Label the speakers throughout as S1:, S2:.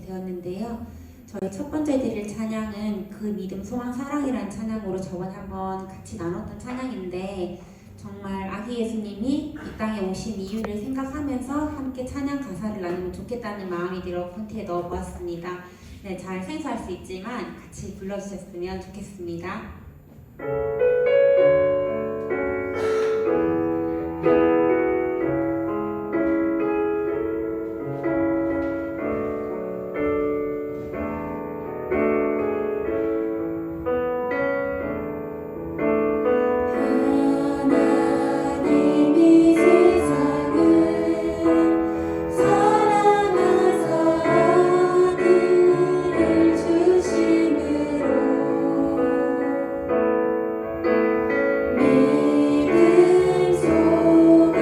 S1: 되었는데요. 저희 첫 번째 드릴 찬양은 그 믿음, 소망, 사랑이라는 찬양으로 저번에 한번 같이 나눴던 찬양인데, 정말 아기 예수님이 이 땅에 오신 이유를 생각하면서 함께 찬양 가사를 나누면 좋겠다는 마음이 들어 콘티에 넣어보았습니다. 네, 잘 생소할 수 있지만 같이 불러주셨으면 좋겠습니다.
S2: 믿음 속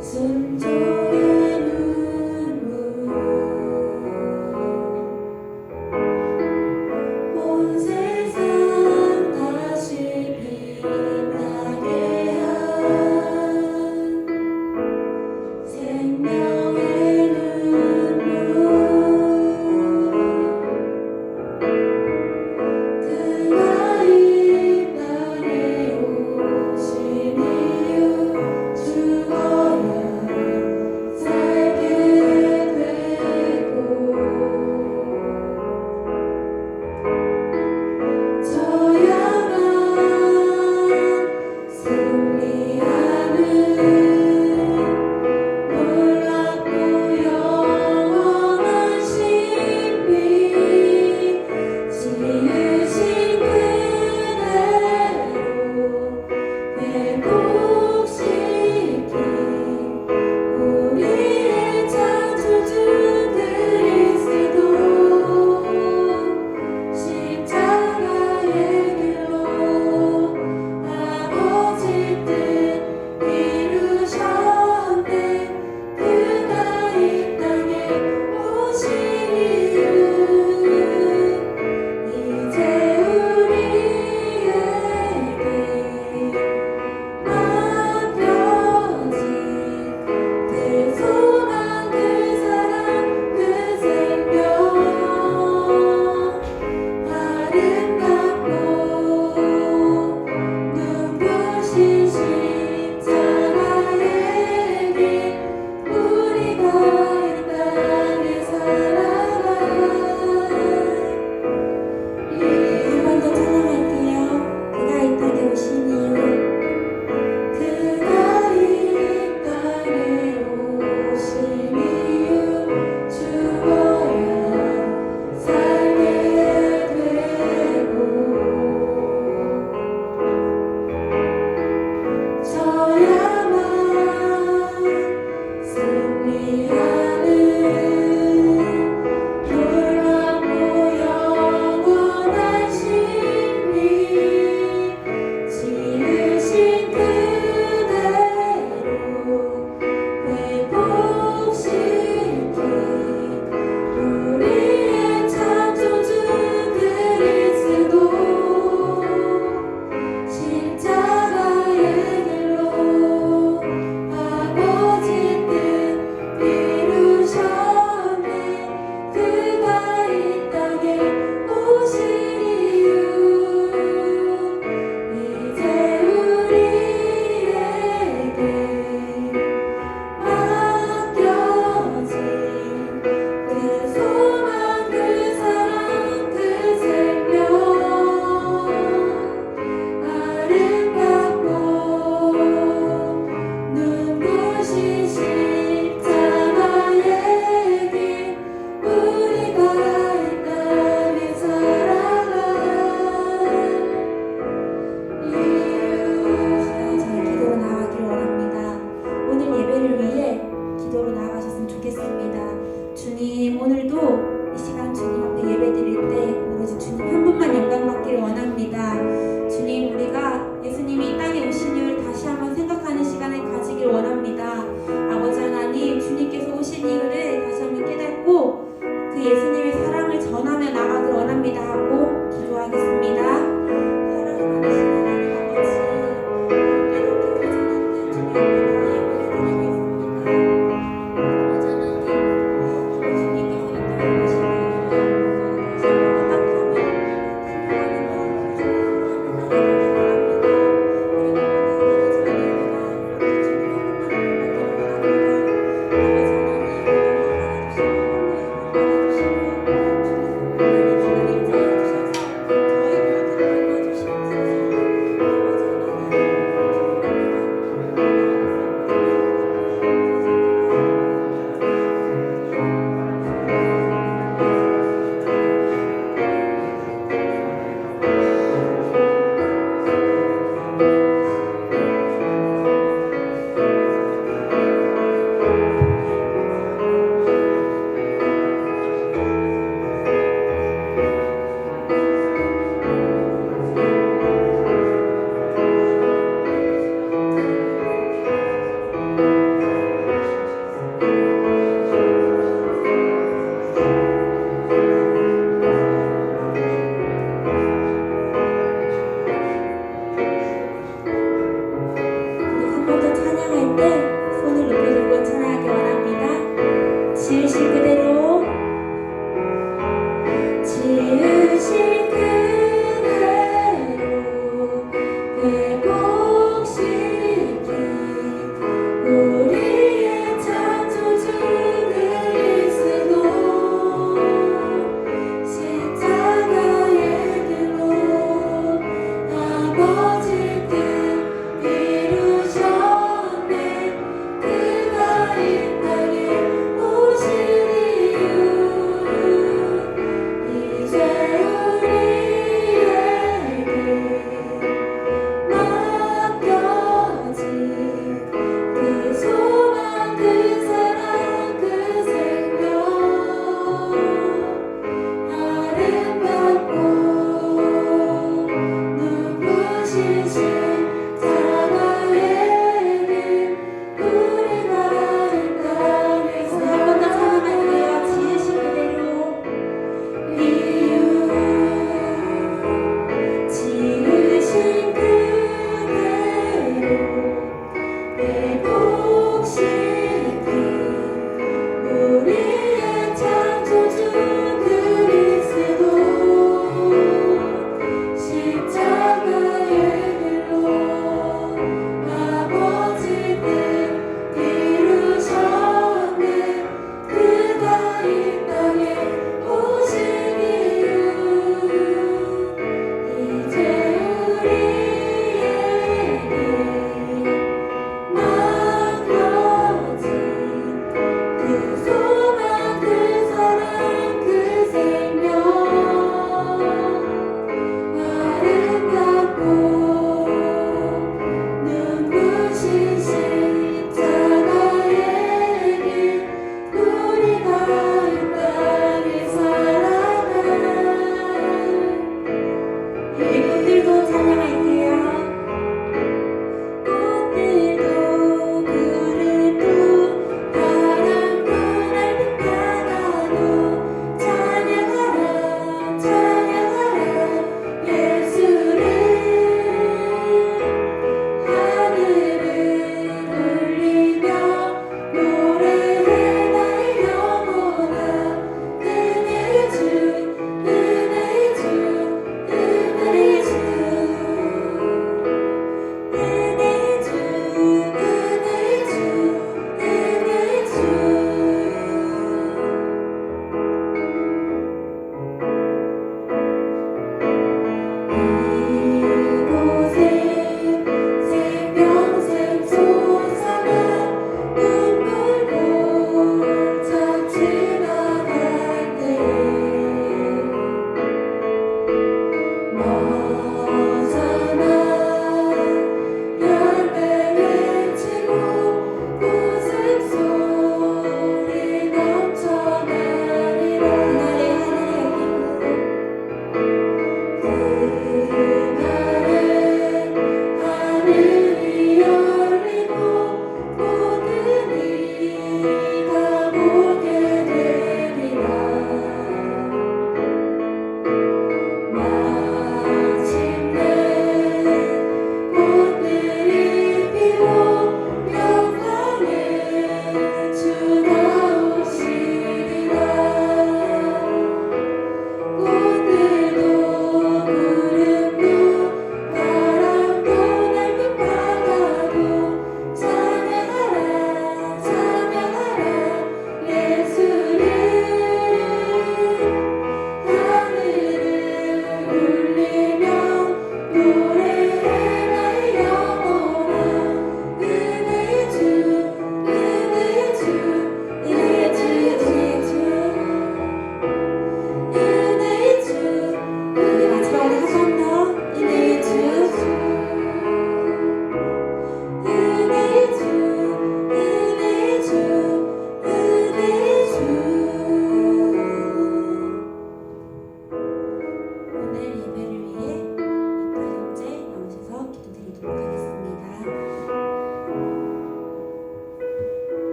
S2: 순종의 눈물 온 세상 다시 빛나게 한 생명의 눈물 그가 이 땅에 오신 이유 죽어야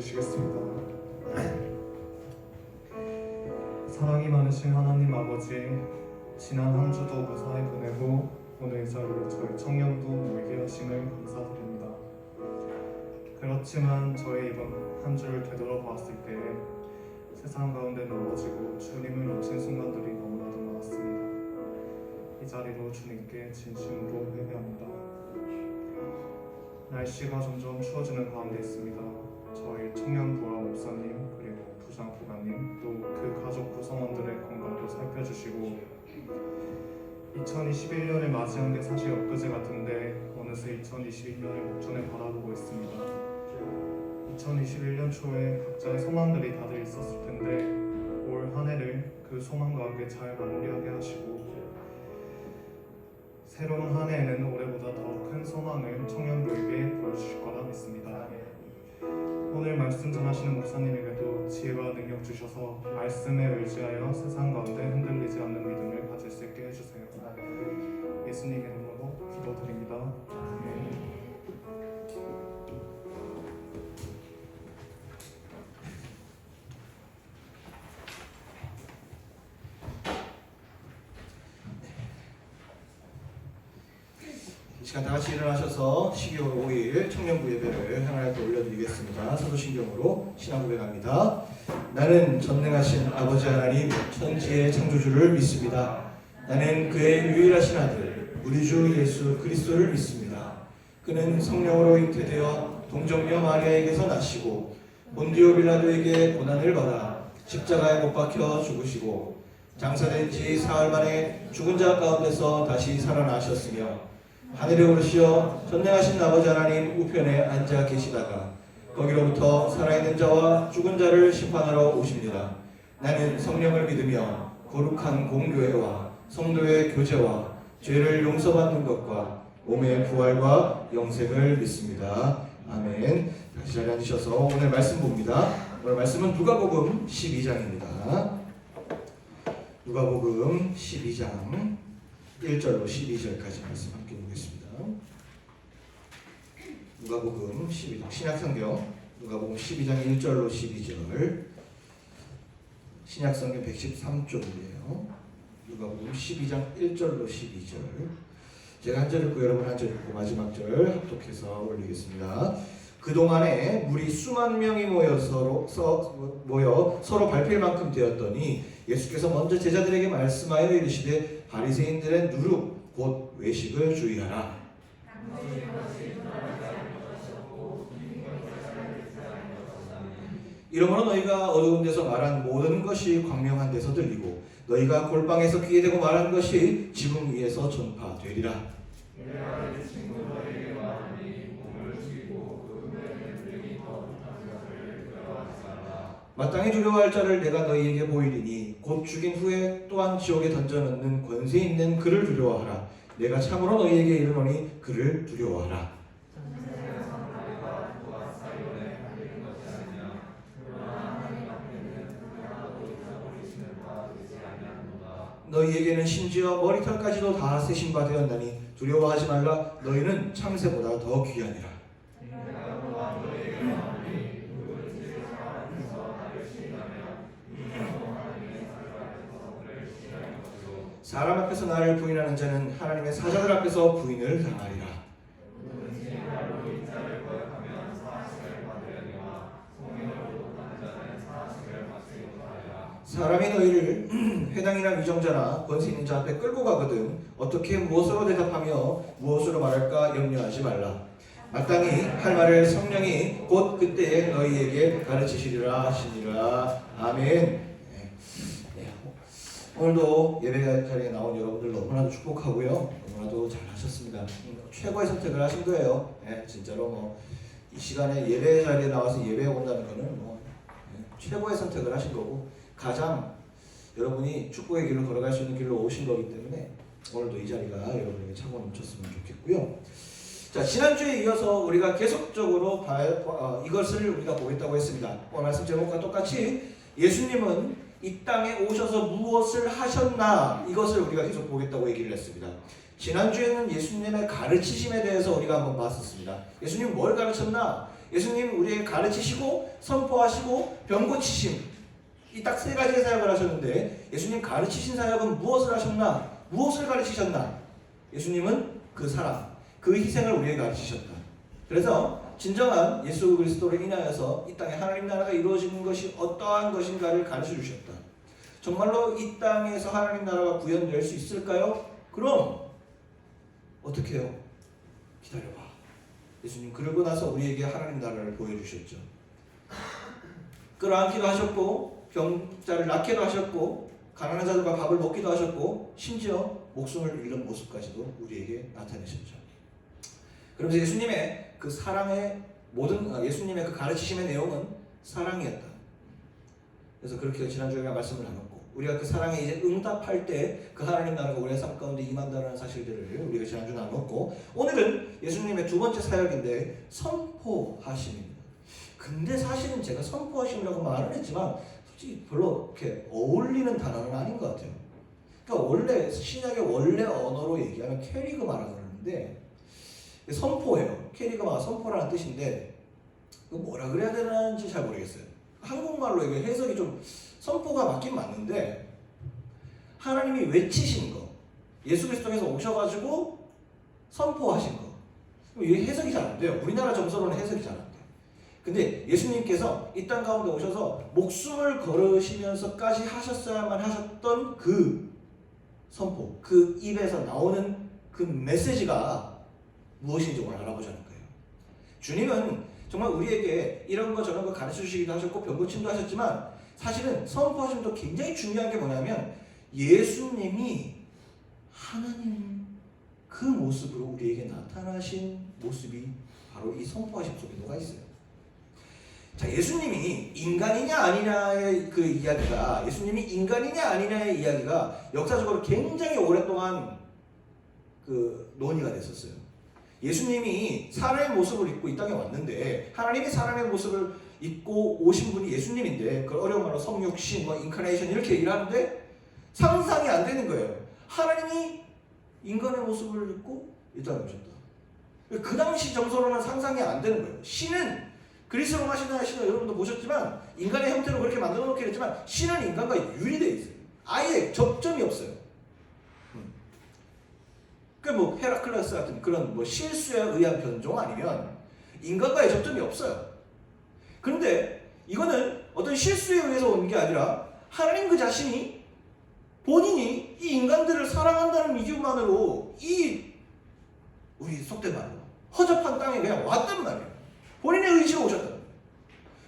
S3: 주시겠습니다. 사랑이 많으신 하나님 아버지, 지난 한 주도 무사히 보내고 오늘 이 자리에 저희 청년부 모이게 하심을 감사드립니다. 그렇지만 저희 이번 한 주를 되돌아보았을 때 세상 가운데 넘어지고 주님을 놓친 순간들이 너무나도 많았습니다. 이 자리로 주님께 진심으로 회개합니다. 날씨가 점점 추워지는 가운데 있습니다. 저희 청년부와 목사님 그리고 부장 부관님 또 그 가족 구성원들의 건강도 살펴주시고 2021년을 맞이한 게 사실 엊그제 같은데 어느새 2022년을 목전에 바라보고 있습니다. 2021년 초에 각자의 소망들이 다들 있었을 텐데 올 한 해를 그 소망과 함께 잘 마무리하게 하시고 새로운 한 해에는 올해보다 더 큰 소망을 청년부에게 보여주실 거라 믿습니다. 오늘 말씀 전하시는 목사님에게도 지혜와 능력 주셔서 말씀에 의지하여 세상 가운데 흔들리지 않는 믿음을 가질 수 있게 해주세요. 예수님 이름으로 기도드립니다. 아멘.
S4: 이 시간 다 같이 일어나셔서 12월 5일 청년부 예배를 하나님께 올려드리겠습니다. 사도신경으로 신앙 고백합니다. 나는 전능하신 아버지 하나님 천지의 창조주를 믿습니다. 나는 그의 유일하신 아들 우리 주 예수 그리스도를 믿습니다. 그는 성령으로 잉태되어 동정녀 마리아에게서 나시고 본디오 빌라도에게 고난을 받아 십자가에 못 박혀 죽으시고 장사된 지 사흘 만에 죽은 자 가운데서 다시 살아나셨으며 하늘에 오르시어 전능하신 아버지 하나님 우편에 앉아 계시다가 거기로부터 살아있는 자와 죽은 자를 심판하러 오십니다. 나는 성령을 믿으며 거룩한 공교회와 성도의 교제와 죄를 용서받는 것과 몸의 부활과 영생을 믿습니다. 아멘. 다시 자리에 앉으셔서 오늘 말씀 봅니다. 오늘 말씀은 누가복음 12장입니다. 누가복음 12장 1절로 12절까지 말씀 함께 보겠습니다. 누가복음 12장 신약성경 누가복음 12장 1절로 12절 신약성경 113쪽이에요. 누가복음 12장 1절로 12절 제가 한 절 읽고 여러분 한 절 읽고 마지막 절 합독해서 올리겠습니다. 그동안에 무리 수만 명이 모여 서로 밟힐 만큼 되었더니 예수께서 먼저 제자들에게 말씀하여 이르시되 바리새인들의 누룩 곧 외식을 주의하라. 이러므로 너희가 어두운 데서 말한 모든 것이 광명한 데서 들리고 너희가 골방에서 귀에 대고 말한 것이 지붕 위에서 전파되리라. 마땅히 두려워할 자를 내가 너희에게 보이리니 곧 죽인 후에 또한 지옥에 던져넣는 권세 있는 그를 두려워하라. 내가 참으로 너희에게 이르노니 그를 두려워하라. 너희에게는 심지어 머리털까지도 다 세신 바 되었나니 두려워하지 말라. 너희는 참새보다 더 귀하니라. 사람 앞에서 나를 부인하는 자는 하나님의 사자들 앞에서 부인을 당하리라. 사람이 너희를 회당이나 위정자나 권세 있는 자 앞에 끌고 가거든 어떻게 무엇으로 대답하며 무엇으로 말할까 염려하지 말라. 마땅히 할 말을 성령이 곧 그때에 너희에게 가르치시리라 하시니라. 아멘. 오늘도 예배 자리에 나온 여러분들 너무나도 축복하고요. 너무나도 잘하셨습니다. 최고의 선택을 하신 거예요. 진짜로 이 시간에 예배 자리에 나와서 예배에 온다는 거는 최고의 선택을 하신 거고 가장 여러분이 축복의 길을 걸어갈 수 있는 길로 오신 거기 때문에 오늘도 이 자리가 여러분에게 차고 넘쳤으면 좋겠고요. 자, 지난주에 이어서 우리가 계속적으로 이것을 우리가 보겠다고 했습니다. 오늘 말씀 제목과 똑같이 예수님은 이 땅에 오셔서 무엇을 하셨나 이것을 우리가 계속 보겠다고 얘기를 했습니다. 지난주에는 예수님의 가르치심에 대해서 우리가 한번 봤었습니다. 예수님 뭘 가르쳤나? 예수님 우리에게 가르치시고 선포하시고 병 고치심, 이 딱 세 가지의 사역을 하셨는데 예수님 가르치신 사역은 무엇을 하셨나? 무엇을 가르치셨나? 예수님은 그 사랑, 그 희생을 우리에게 가르치셨다. 그래서 진정한 예수 그리스도로 인하여서 이 땅에 하나님 나라가 이루어지는 것이 어떠한 것인가를 가르쳐 주셨다. 정말로 이 땅에서 하나님 나라가 구현될 수 있을까요? 그럼 어떻게 해요? 기다려봐. 예수님 그러고 나서 우리에게 하나님 나라를 보여주셨죠. 끌어안기도 하셨고 병자를 낫기도 하셨고 가난한 자들과 밥을 먹기도 하셨고 심지어 목숨을 잃은 모습까지도 우리에게 나타내셨죠. 그러면서 예수님의 그 사랑의 예수님의 그 가르치심의 내용은 사랑이었다. 그래서 그렇게 지난주에 말씀을 나눴고 우리가 그 사랑에 이제 응답할 때 그 하나님 나라가 우리의 삶 가운데 임한다는 사실들을 우리가 지난주 나눴고 오늘은 예수님의 두 번째 사역인데 선포하심입니다. 근데 사실은 제가 선포하심이라고 말을 했지만 솔직히 별로 이렇게 어울리는 단어는 아닌 것 같아요. 그러니까 원래 신약의 원래 언어로 얘기하면 캐리그마라고 그러는데 선포예요. 캐리그마가 선포라는 뜻인데 뭐라 그래야 되는지 잘 모르겠어요. 한국말로 이게 해석이 좀 선포가 맞긴 맞는데 하나님이 외치신 거, 예수 그리스도께서 오셔가지고 선포하신 거, 이게 해석이 잘 안 돼요. 우리나라 정서로는 해석이 잘 안 돼요. 근데 예수님께서 이 땅 가운데 오셔서 목숨을 걸으시면서까지 하셨어야만 하셨던 그 선포, 그 입에서 나오는 그 메시지가 무엇인지 오늘 알아보자는 거예요. 주님은 정말 우리에게 이런 거 저런 거 가르쳐 주시기도 하셨고 병 고침도 하셨지만 사실은 선포하심도 굉장히 중요한 게 뭐냐면 예수님이 하나님 그 모습으로 우리에게 나타나신 모습이 바로 이 선포하심 속에 녹아 있어요. 자, 예수님이 인간이냐 아니냐의 그 이야기가 예수님이 인간이냐 아니냐의 이야기가 역사적으로 굉장히 오랫동안 그 논의가 됐었어요. 예수님이 사람의 모습을 입고 이 땅에 왔는데 하나님이 사람의 모습을 입고 오신 분이 예수님인데 그 어려운 말로 성육신, 인카네이션 이렇게 얘기를 하는데 상상이 안 되는 거예요. 하나님이 인간의 모습을 입고 이 땅에 오셨다. 그 당시 정서로는 상상이 안 되는 거예요. 신은 그리스 로마 신화의 여러분도 보셨지만 인간의 형태로 그렇게 만들어 놓긴 했지만 신은 인간과 유리되어 있어요. 아예 접점이 없어요. 뭐 헤라클레스 같은 그런 뭐 실수에 의한 변종 아니면 인간과의 접점이 없어요. 그런데 이거는 어떤 실수에 의해서 온 게 아니라 하나님 그 자신이 본인이 이 인간들을 사랑한다는 이유만으로 우리 속된 말로 허접한 땅에 그냥 왔단 말이에요. 본인의 의지로 오셨다.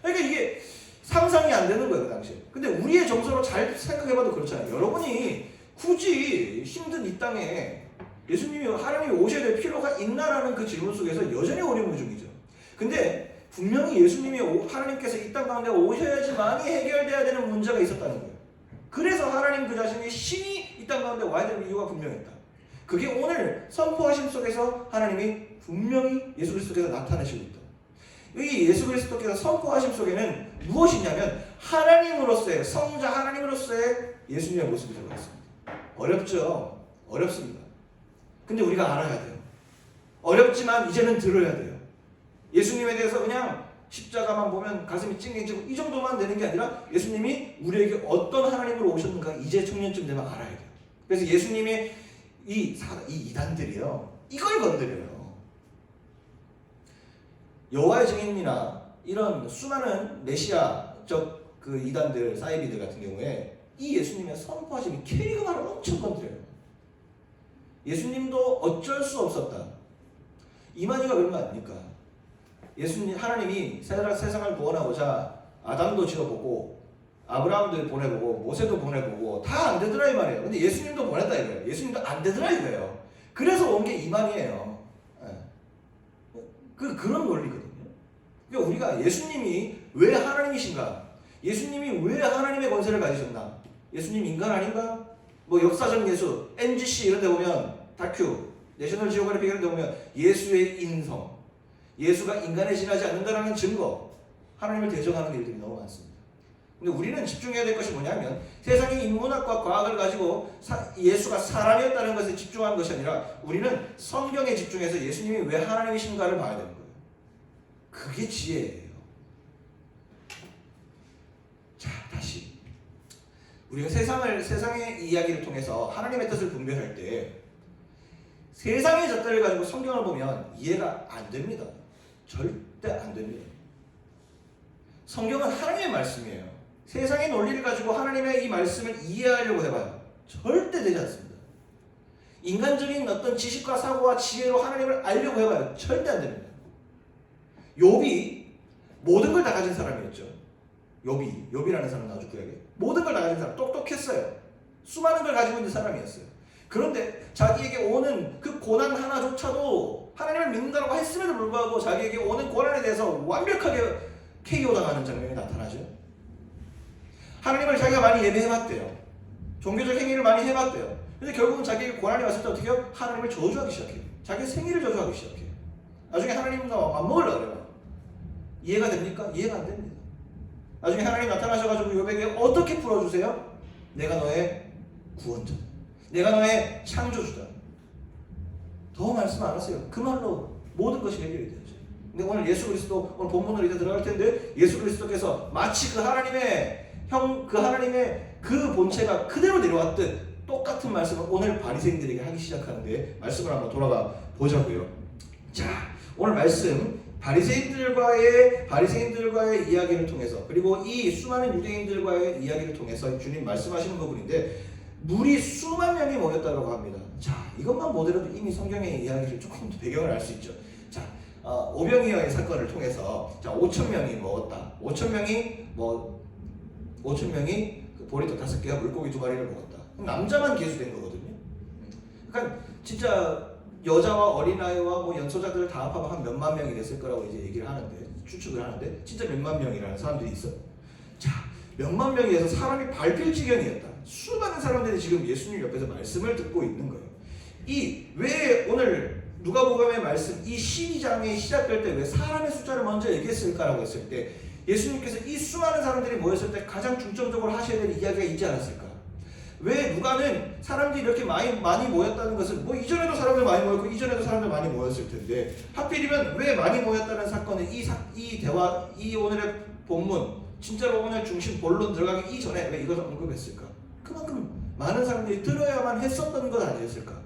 S4: 그러니까 이게 상상이 안 되는 거예요, 그 당시에. 근데 우리의 정서로 잘 생각해봐도 그렇잖아요. 여러분이 굳이 힘든 이 땅에 예수님이 하나님이 오셔야 될 필요가 있나라는 그 질문 속에서 여전히 어리무중이죠. 근데 분명히 예수님이 하나님께서 이 땅 가운데 오셔야지만이 해결돼야 되는 문제가 있었다는 거예요. 그래서 하나님 그 자신이 신이 이 땅 가운데 와야 되는 이유가 분명했다. 그게 오늘 선포하심 속에서 하나님이 분명히 예수 그리스도께서 나타내시고 있다. 이 예수 그리스도께서 선포하심 속에는 무엇이 있냐면 하나님으로서의 성자 하나님으로서의 예수님의 모습이 들어가 있습니다. 어렵죠? 어렵습니다. 근데 우리가 알아야 돼요. 어렵지만 이제는 들어야 돼요. 예수님에 대해서 그냥 십자가만 보면 가슴이 찡해지고 이 정도만 되는 게 아니라 예수님이 우리에게 어떤 하나님으로 오셨는가 이제 청년쯤 되면 알아야 돼요. 그래서 예수님의 이 이단들이요 이걸 건드려요. 여호와의 증인이나 이런 수많은 메시아적 그 이단들 사이비들 같은 경우에 이 예수님의 선포하심이 캐리그마를 엄청 건드려요. 예수님도 어쩔 수 없었다. 이만희가 그런 거 아닙니까? 하나님이 세상을 구원하고자 아담도 지어보고 아브라함도 보내보고 모세도 보내보고 다 안 되더라 이 말이에요. 근데 예수님도 보냈다 이거예요. 예수님도 안 되더라 이거예요. 그래서 온 게 이만희예요. 그런 논리거든요. 그러니까 우리가 예수님이 왜 하나님이신가? 예수님이 왜 하나님의 권세를 가지셨나? 예수님 인간 아닌가? 뭐 역사적 예수, NGC 이런 데 보면 다큐, 내셔널 지오그래픽 이런 데 보면 예수의 인성, 예수가 인간에 지나지 않는다는 증거, 하나님을 대적하는 일들이 너무 많습니다. 근데 우리는 집중해야 될 것이 뭐냐면 세상의 인문학과 과학을 가지고 예수가 사람이었다는 것에 집중하는 것이 아니라 우리는 성경에 집중해서 예수님이 왜 하나님이신가를 봐야 되는 거예요. 그게 지혜예요. 자, 다시 우리가 세상의 이야기를 통해서 하나님의 뜻을 분별할 때 세상의 잣대를 가지고 성경을 보면 이해가 안 됩니다. 절대 안 됩니다. 성경은 하나님의 말씀이에요. 세상의 논리를 가지고 하나님의 이 말씀을 이해하려고 해봐요. 절대 되지 않습니다. 인간적인 어떤 지식과 사고와 지혜로 하나님을 알려고 해봐요. 절대 안 됩니다. 욥이 모든 걸 다 가진 사람이었죠. 욥이라는 사람은 아주 구약에 모든 걸 다 가진 사람, 똑똑했어요. 수많은 걸 가지고 있는 사람이었어요. 그런데 자기에게 오는 그 고난 하나조차도 하나님을 믿는다고 했음에도 불구하고 자기에게 오는 고난에 대해서 완벽하게 KO 당하는 장면이 나타나죠. 하나님을 자기가 많이 예배해봤대요. 종교적 행위를 많이 해봤대요. 근데 결국은 자기에게 고난이 왔을 때 어떻게 해요? 하나님을 저주하기 시작해요. 자기의 생일을 저주하기 시작해요. 나중에 하나님과 맞먹으려고 그래요. 이해가 됩니까? 이해가 안 됩니다. 나중에 하나님 나타나셔가지고 욥에게 어떻게 풀어주세요? 내가 너의 구원자다. 내가 너의 창조주다. 더 말씀 안 하세요. 그 말로 모든 것이 해결이 되죠. 근데 오늘 예수 그리스도, 오늘 본문으로 이제 들어갈 텐데 예수 그리스도께서 마치 그 하나님의 그 본체가 그대로 내려왔듯 똑같은 말씀을 오늘 바리새인들에게 하기 시작하는데 말씀을 한번 돌아가 보자고요. 자, 오늘 말씀 바리새인들과의 이야기를 통해서 그리고 이 수많은 유대인들과의 이야기를 통해서 주님 말씀하시는 부분인데 물이 수만 명이 모였다고 합니다. 자, 이것만 보더라도 이미 성경의 이야기를 조금 더 배경을 알 수 있죠. 자, 오병이어의 사건을 통해서 자 5천 명이 먹었다. 5천 명이 그 보리떡 5개와 물고기 2마리를 먹었다. 남자만 계수된 거거든요. 그러니까 진짜 여자와 어린아이와 뭐 연소자들을 다 합하면 한 몇만 명이 됐을 거라고 이제 얘기를 하는데 추측을 하는데 진짜 몇만 명이라는 사람들이 있어요. 자, 몇만 명에서 사람이 밟힐 지경이었다. 수많은 사람들이 지금 예수님 옆에서 말씀을 듣고 있는 거예요. 이 왜 오늘 누가복음의 말씀 이 12장에 시작될 때 왜 사람의 숫자를 먼저 얘기했을까라고 했을 때 예수님께서 이 수많은 사람들이 모였을 때 가장 중점적으로 하셔야 될 이야기가 있지 않았을까? 왜 누가는 사람들이 이렇게 많이 모였다는 것을 뭐 이전에도 사람들 많이 모였고 이전에도 사람들 많이 모였을 텐데 하필이면 왜 많이 모였다는 사건은 이 대화 이 오늘의 본문 진짜로 오늘 중심 본론 들어가기 이전에 왜 이것을 언급했을까? 그만큼 많은 사람들이 들어야만 했었던 것 아니었을까?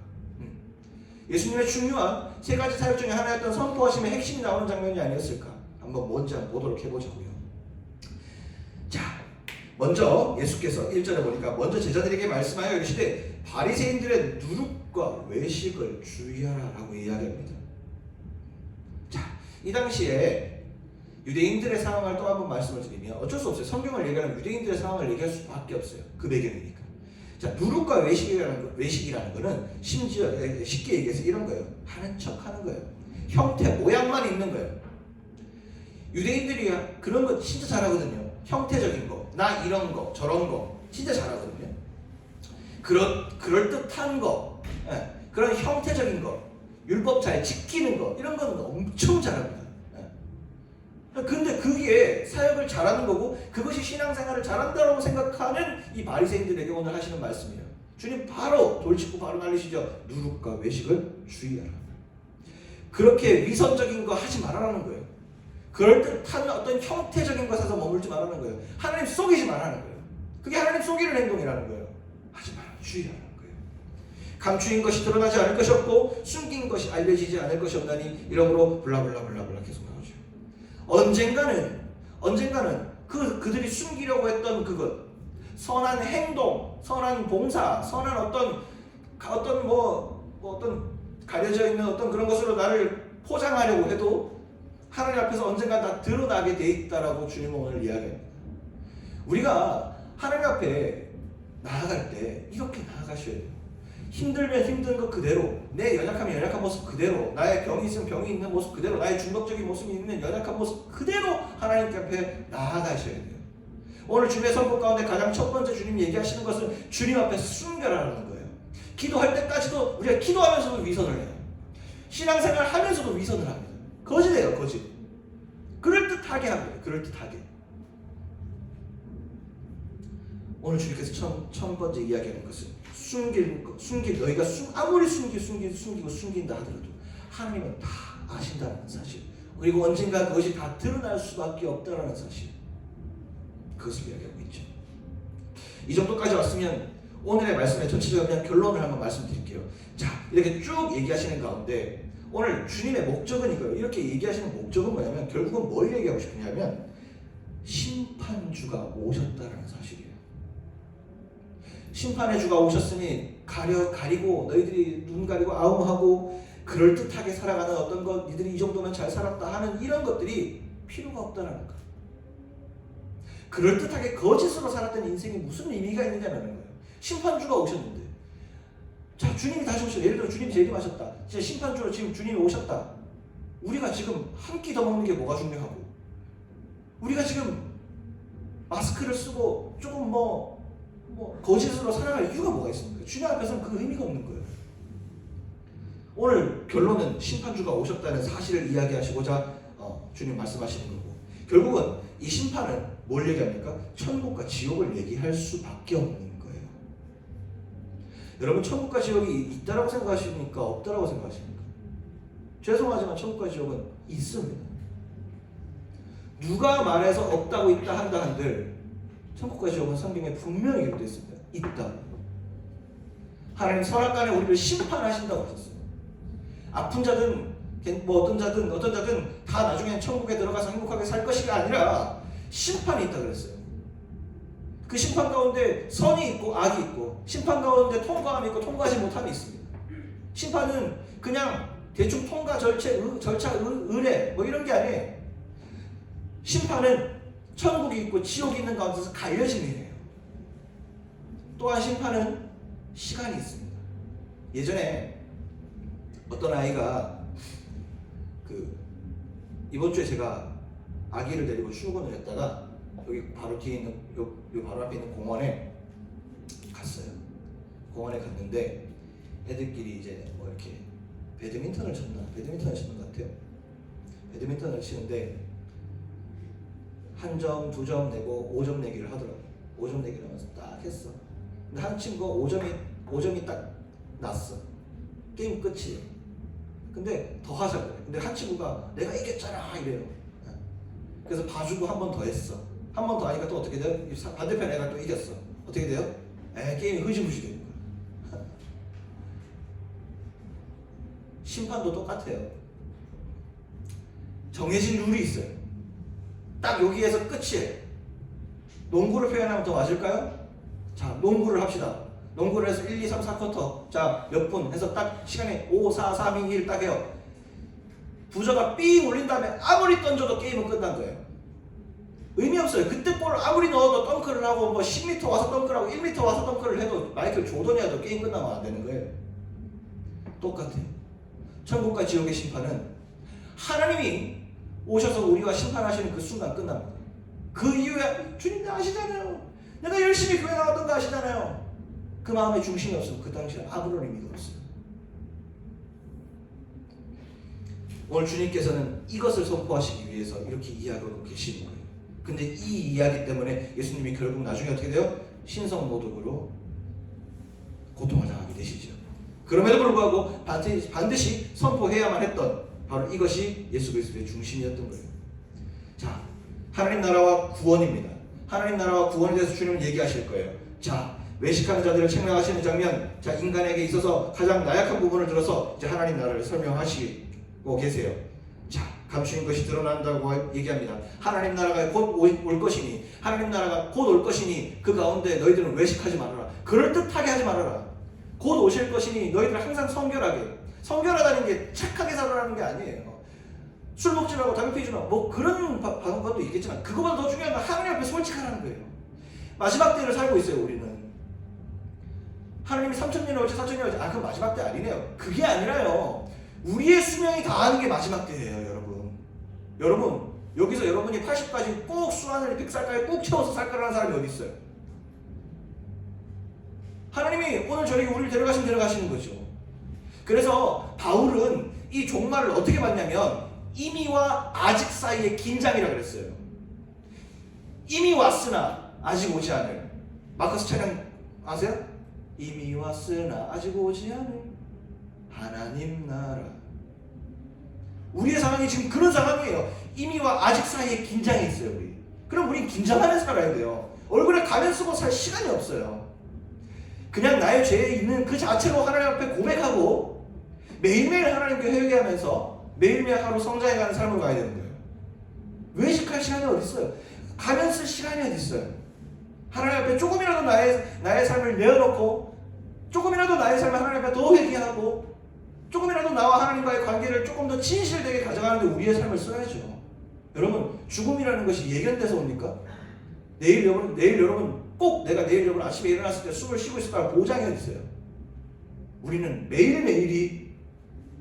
S4: 예수님의 중요한 3가지 사역 중에 하나였던 선포하심의 핵심이 나오는 장면이 아니었을까? 한번 뭔지 한번 보도록 해보자고요. 자, 먼저 예수께서 1절에 보니까 먼저 제자들에게 말씀하여 이르시되 바리새인들의 누룩과 외식을 주의하라 라고 이야기합니다. 자, 이 당시에 유대인들의 상황을 또 한번 말씀을 드리면 어쩔 수 없어요. 성경을 얘기하면 유대인들의 상황을 얘기할 수밖에 없어요. 그 배경이니까. 자, 누룩과 외식이라는 거는 심지어 쉽게 얘기해서 이런 거예요. 하는 척 하는 거예요. 형태, 모양만 있는 거예요. 유대인들이 그런 거 진짜 잘하거든요. 형태적인 거, 나 이런 거, 저런 거 진짜 잘하거든요. 그럴듯한 거, 그런 형태적인 거, 율법 잘 지키는 거 이런 거는 엄청 잘합니다. 근데 그게 사역을 잘하는 거고 그것이 신앙생활을 잘한다고 생각하는 이 바리새인들에게 오늘 하시는 말씀이에요. 주님 바로 돌직구 바로 날리시죠. 누룩과 외식을 주의하라. 그렇게 위선적인 거 하지 말라는 거예요. 그럴듯한 어떤 형태적인 것에서 머물지 말라는 거예요. 하나님 속이지 말라는 거예요. 그게 하나님 속이는 행동이라는 거예요. 하지 마라. 주의하라는 거예요. 감추인 것이 드러나지 않을 것이 없고 숨긴 것이 알려지지 않을 것이 없나니 이러므로 블라블라블라블라 계속 나오죠. 언젠가는 그들이 숨기려고 했던 그것, 선한 행동, 선한 봉사, 선한 어떤 가려져 있는 어떤 그런 것으로 나를 포장하려고 해도 하나님 앞에서 언젠가 다 드러나게 돼 있다라고 주님은 오늘 이야기합니다. 우리가 하나님 앞에 나아갈 때 이렇게 나아가셔야 돼요. 힘들면 힘든 것 그대로, 내 연약하면 연약한 모습 그대로, 나의 병이 있으면 병이 있는 모습 그대로, 나의 중독적인 모습이 있는 연약한 모습 그대로 하나님 앞에 나아가셔야 돼요. 오늘 주님의 선포 가운데 가장 첫 번째 주님이 얘기하시는 것은 주님 앞에 순결하라는 거예요. 기도할 때까지도 우리가 기도하면서도 위선을 해요. 신앙생활 하면서도 위선을 합니다. 거짓이에요, 거짓. 그럴듯하게 합니다. 그럴듯하게. 오늘 주님께서 첫 번째 이야기하는 것은 아무리 숨긴다 하더라도 하나님은 다 아신다는 사실 그리고 언젠가 그것이 다 드러날 수밖에 없다는 사실, 그것을 이야기하고 있죠. 이 정도까지 왔으면 오늘의 말씀의 전체적인 그냥 결론을 한번 말씀드릴게요. 자, 이렇게 쭉 얘기하시는 가운데 오늘 주님의 목적은 이거예요. 이렇게 얘기하시는 목적은 뭐냐면 결국은 뭘 얘기하고 싶으냐면 심판주가 오셨다는 사실이에요. 심판의 주가 오셨으니 가리고 너희들이 눈 가리고 아웅하고 그럴듯하게 살아가는 어떤 것, 니들이 이 정도면 잘 살았다 하는 이런 것들이 필요가 없다는 거예요. 그럴듯하게 거짓으로 살았던 인생이 무슨 의미가 있느냐는 거예요. 심판주가 오셨는데, 자, 주님이 다시 오셨다. 예를 들어 주님이 재림하셨다. 진짜 심판주로 지금 주님이 오셨다. 우리가 지금 한 끼 더 먹는 게 뭐가 중요하고, 우리가 지금 마스크를 쓰고 조금 뭐 거짓으로 살아갈 이유가 뭐가 있습니까? 주님 앞에서는 그 의미가 없는 거예요. 오늘 결론은 심판주가 오셨다는 사실을 이야기하시고자 주님 말씀하시는 거고, 결국은 이 심판은 뭘 얘기합니까? 천국과 지옥을 얘기할 수밖에 없는 거예요. 여러분, 천국과 지옥이 있다라고 생각하십니까? 없다라고 생각하십니까? 죄송하지만 천국과 지옥은 있습니다. 누가 말해서 없다고 있다 한다 한들 천국과 지옥은 성경에 분명히 기록되어 있습니다. 있다. 하나님 선악간에 우리를 심판하신다고 하셨어요. 아픈 자든 어떤 자든 다 나중에 천국에 들어가서 행복하게 살 것이 아니라 심판이 있다 그랬어요. 그 심판 가운데 선이 있고 악이 있고, 심판 가운데 통과함이 있고 통과하지 못함이 있습니다. 심판은 그냥 대충 통과 절차 의례 뭐 이런 게 아니에요. 심판은 천국이 있고 지옥이 있는 가운데서 갈려짐이 해요. 또한 심판은 시간이 있습니다. 예전에 어떤 아이가 이번 주에 제가 아기를 데리고 출근을 했다가 여기 바로 뒤에 있는 요 바로 앞에 있는 공원에 갔어요. 공원에 갔는데 애들끼리 이제 뭐 이렇게 배드민턴을 치는 것 같아요. 배드민턴을 치는데 한 점, 2점 내고 5점 내기를 하더라고요. 5점 내기를 하면서 딱 했어. 근데 한 친구가 5점이 딱 났어. 게임 끝이에요. 근데 더 하자고 해. 근데 한 친구가 내가 이겼잖아 이래요. 그래서 봐주고 한 번 더 했어. 한 번 더 하니까 또 어떻게 돼요? 반대편 애가 또 이겼어. 어떻게 돼요? 게임이 흐지부지 되는 거야. 심판도 똑같아요. 정해진 룰이 있어요. 딱 여기에서 끝이에요. 농구를 표현하면 더 맞을까요? 자, 농구를 합시다. 농구를 해서 1, 2, 3, 4쿼터 자, 몇 분 해서 딱 시간에 5, 4, 3, 2, 1 딱 해요. 부저가 삥 울린 다음에 아무리 던져도 게임은 끝난 거예요. 의미 없어요. 그때 볼 아무리 넣어도 덩크를 하고 뭐 10m 와서 덩크를 하고 1m 와서 덩크를 해도 마이클 조던이라도 게임 끝나면 안 되는 거예요. 똑같아요. 천국과 지옥의 심판은 하나님이 오셔서 우리와 심판하시는 그 순간 끝납니다. 그 이후에 주님 아시잖아요. 내가 열심히 교회 나왔던 거 아시잖아요. 그 마음에 중심이 없으면 그 당시에 아무런 의미가 없어요. 오늘 주님께서는 이것을 선포하시기 위해서 이렇게 이야기하고 계시는 거예요. 근데 이 이야기 때문에 예수님이 결국 나중에 어떻게 돼요? 신성모독으로 고통을 당하게 되시죠. 그럼에도 불구하고 반드시 선포해야만 했던 바로 이것이 예수 그리스도의 중심이었던 거예요. 자, 하나님 나라와 구원입니다. 하나님 나라와 구원에 대해서 주님은 얘기하실 거예요. 자, 외식하는 자들을 책망하시는 장면, 자, 인간에게 있어서 가장 나약한 부분을 들어서 이제 하나님 나라를 설명하시고 계세요. 자, 감추인 것이 드러난다고 얘기합니다. 하나님 나라가 곧 올 것이니, 하나님 나라가 곧 올 것이니 그 가운데 너희들은 외식하지 말아라. 그럴듯하게 하지 말아라. 곧 오실 것이니 너희들 항상 성결하게. 성결하다는 게 착하게 살아라는 게 아니에요. 술 먹지 말고 담배 피우지 말고 뭐 그런 방법도 있겠지만 그거보다 더 중요한 건 하나님 앞에 솔직하라는 거예요. 마지막 때를 살고 있어요. 우리는 하나님이 3,000년에 올지 4,000년에 올지 그건 마지막 때 아니네요. 그게 아니라요. 우리의 수명이 다하는 게 마지막 때예요. 여러분 여기서 여러분이 80까지 꼭 수하늘 100살까지 꼭 채워서 살 거라는 사람이 어디 있어요? 하나님이 오늘 저에게 우리를 데려가시면 데려가시는 거죠. 그래서 바울은 이 종말을 어떻게 봤냐면 이미와 아직 사이의 긴장이라고 그랬어요. 이미 왔으나 아직 오지 않을. 마커스 찬양 아세요? 이미 왔으나 아직 오지 않을 하나님 나라. 우리의 상황이 지금 그런 상황이에요. 이미와 아직 사이에 긴장이 있어요. 우리. 그럼 우린 긴장하면서 살아야 돼요. 얼굴에 가면 쓰고 살 시간이 없어요. 그냥 나의 죄에 있는 그 자체로 하나님 앞에 고백하고 매일매일 하나님께 회개하면서 매일매일 하루 성장해가는 삶을 가야 되는 거예요. 외식할 시간이 어디 있어요? 가면 쓸 시간이 어디 있어요? 하나님 앞에 조금이라도 나의 삶을 내어놓고 조금이라도 나의 삶을 하나님 앞에 더 회개하고 조금이라도 나와 하나님과의 관계를 조금 더 진실되게 가져가는데 우리의 삶을 써야죠. 여러분, 죽음이라는 것이 예견돼서 옵니까? 내일 여러분 꼭 내가 내일 여러분 아침에 일어났을 때 숨을 쉬고 있을 거라 보장이 어디 있어요? 우리는 매일매일이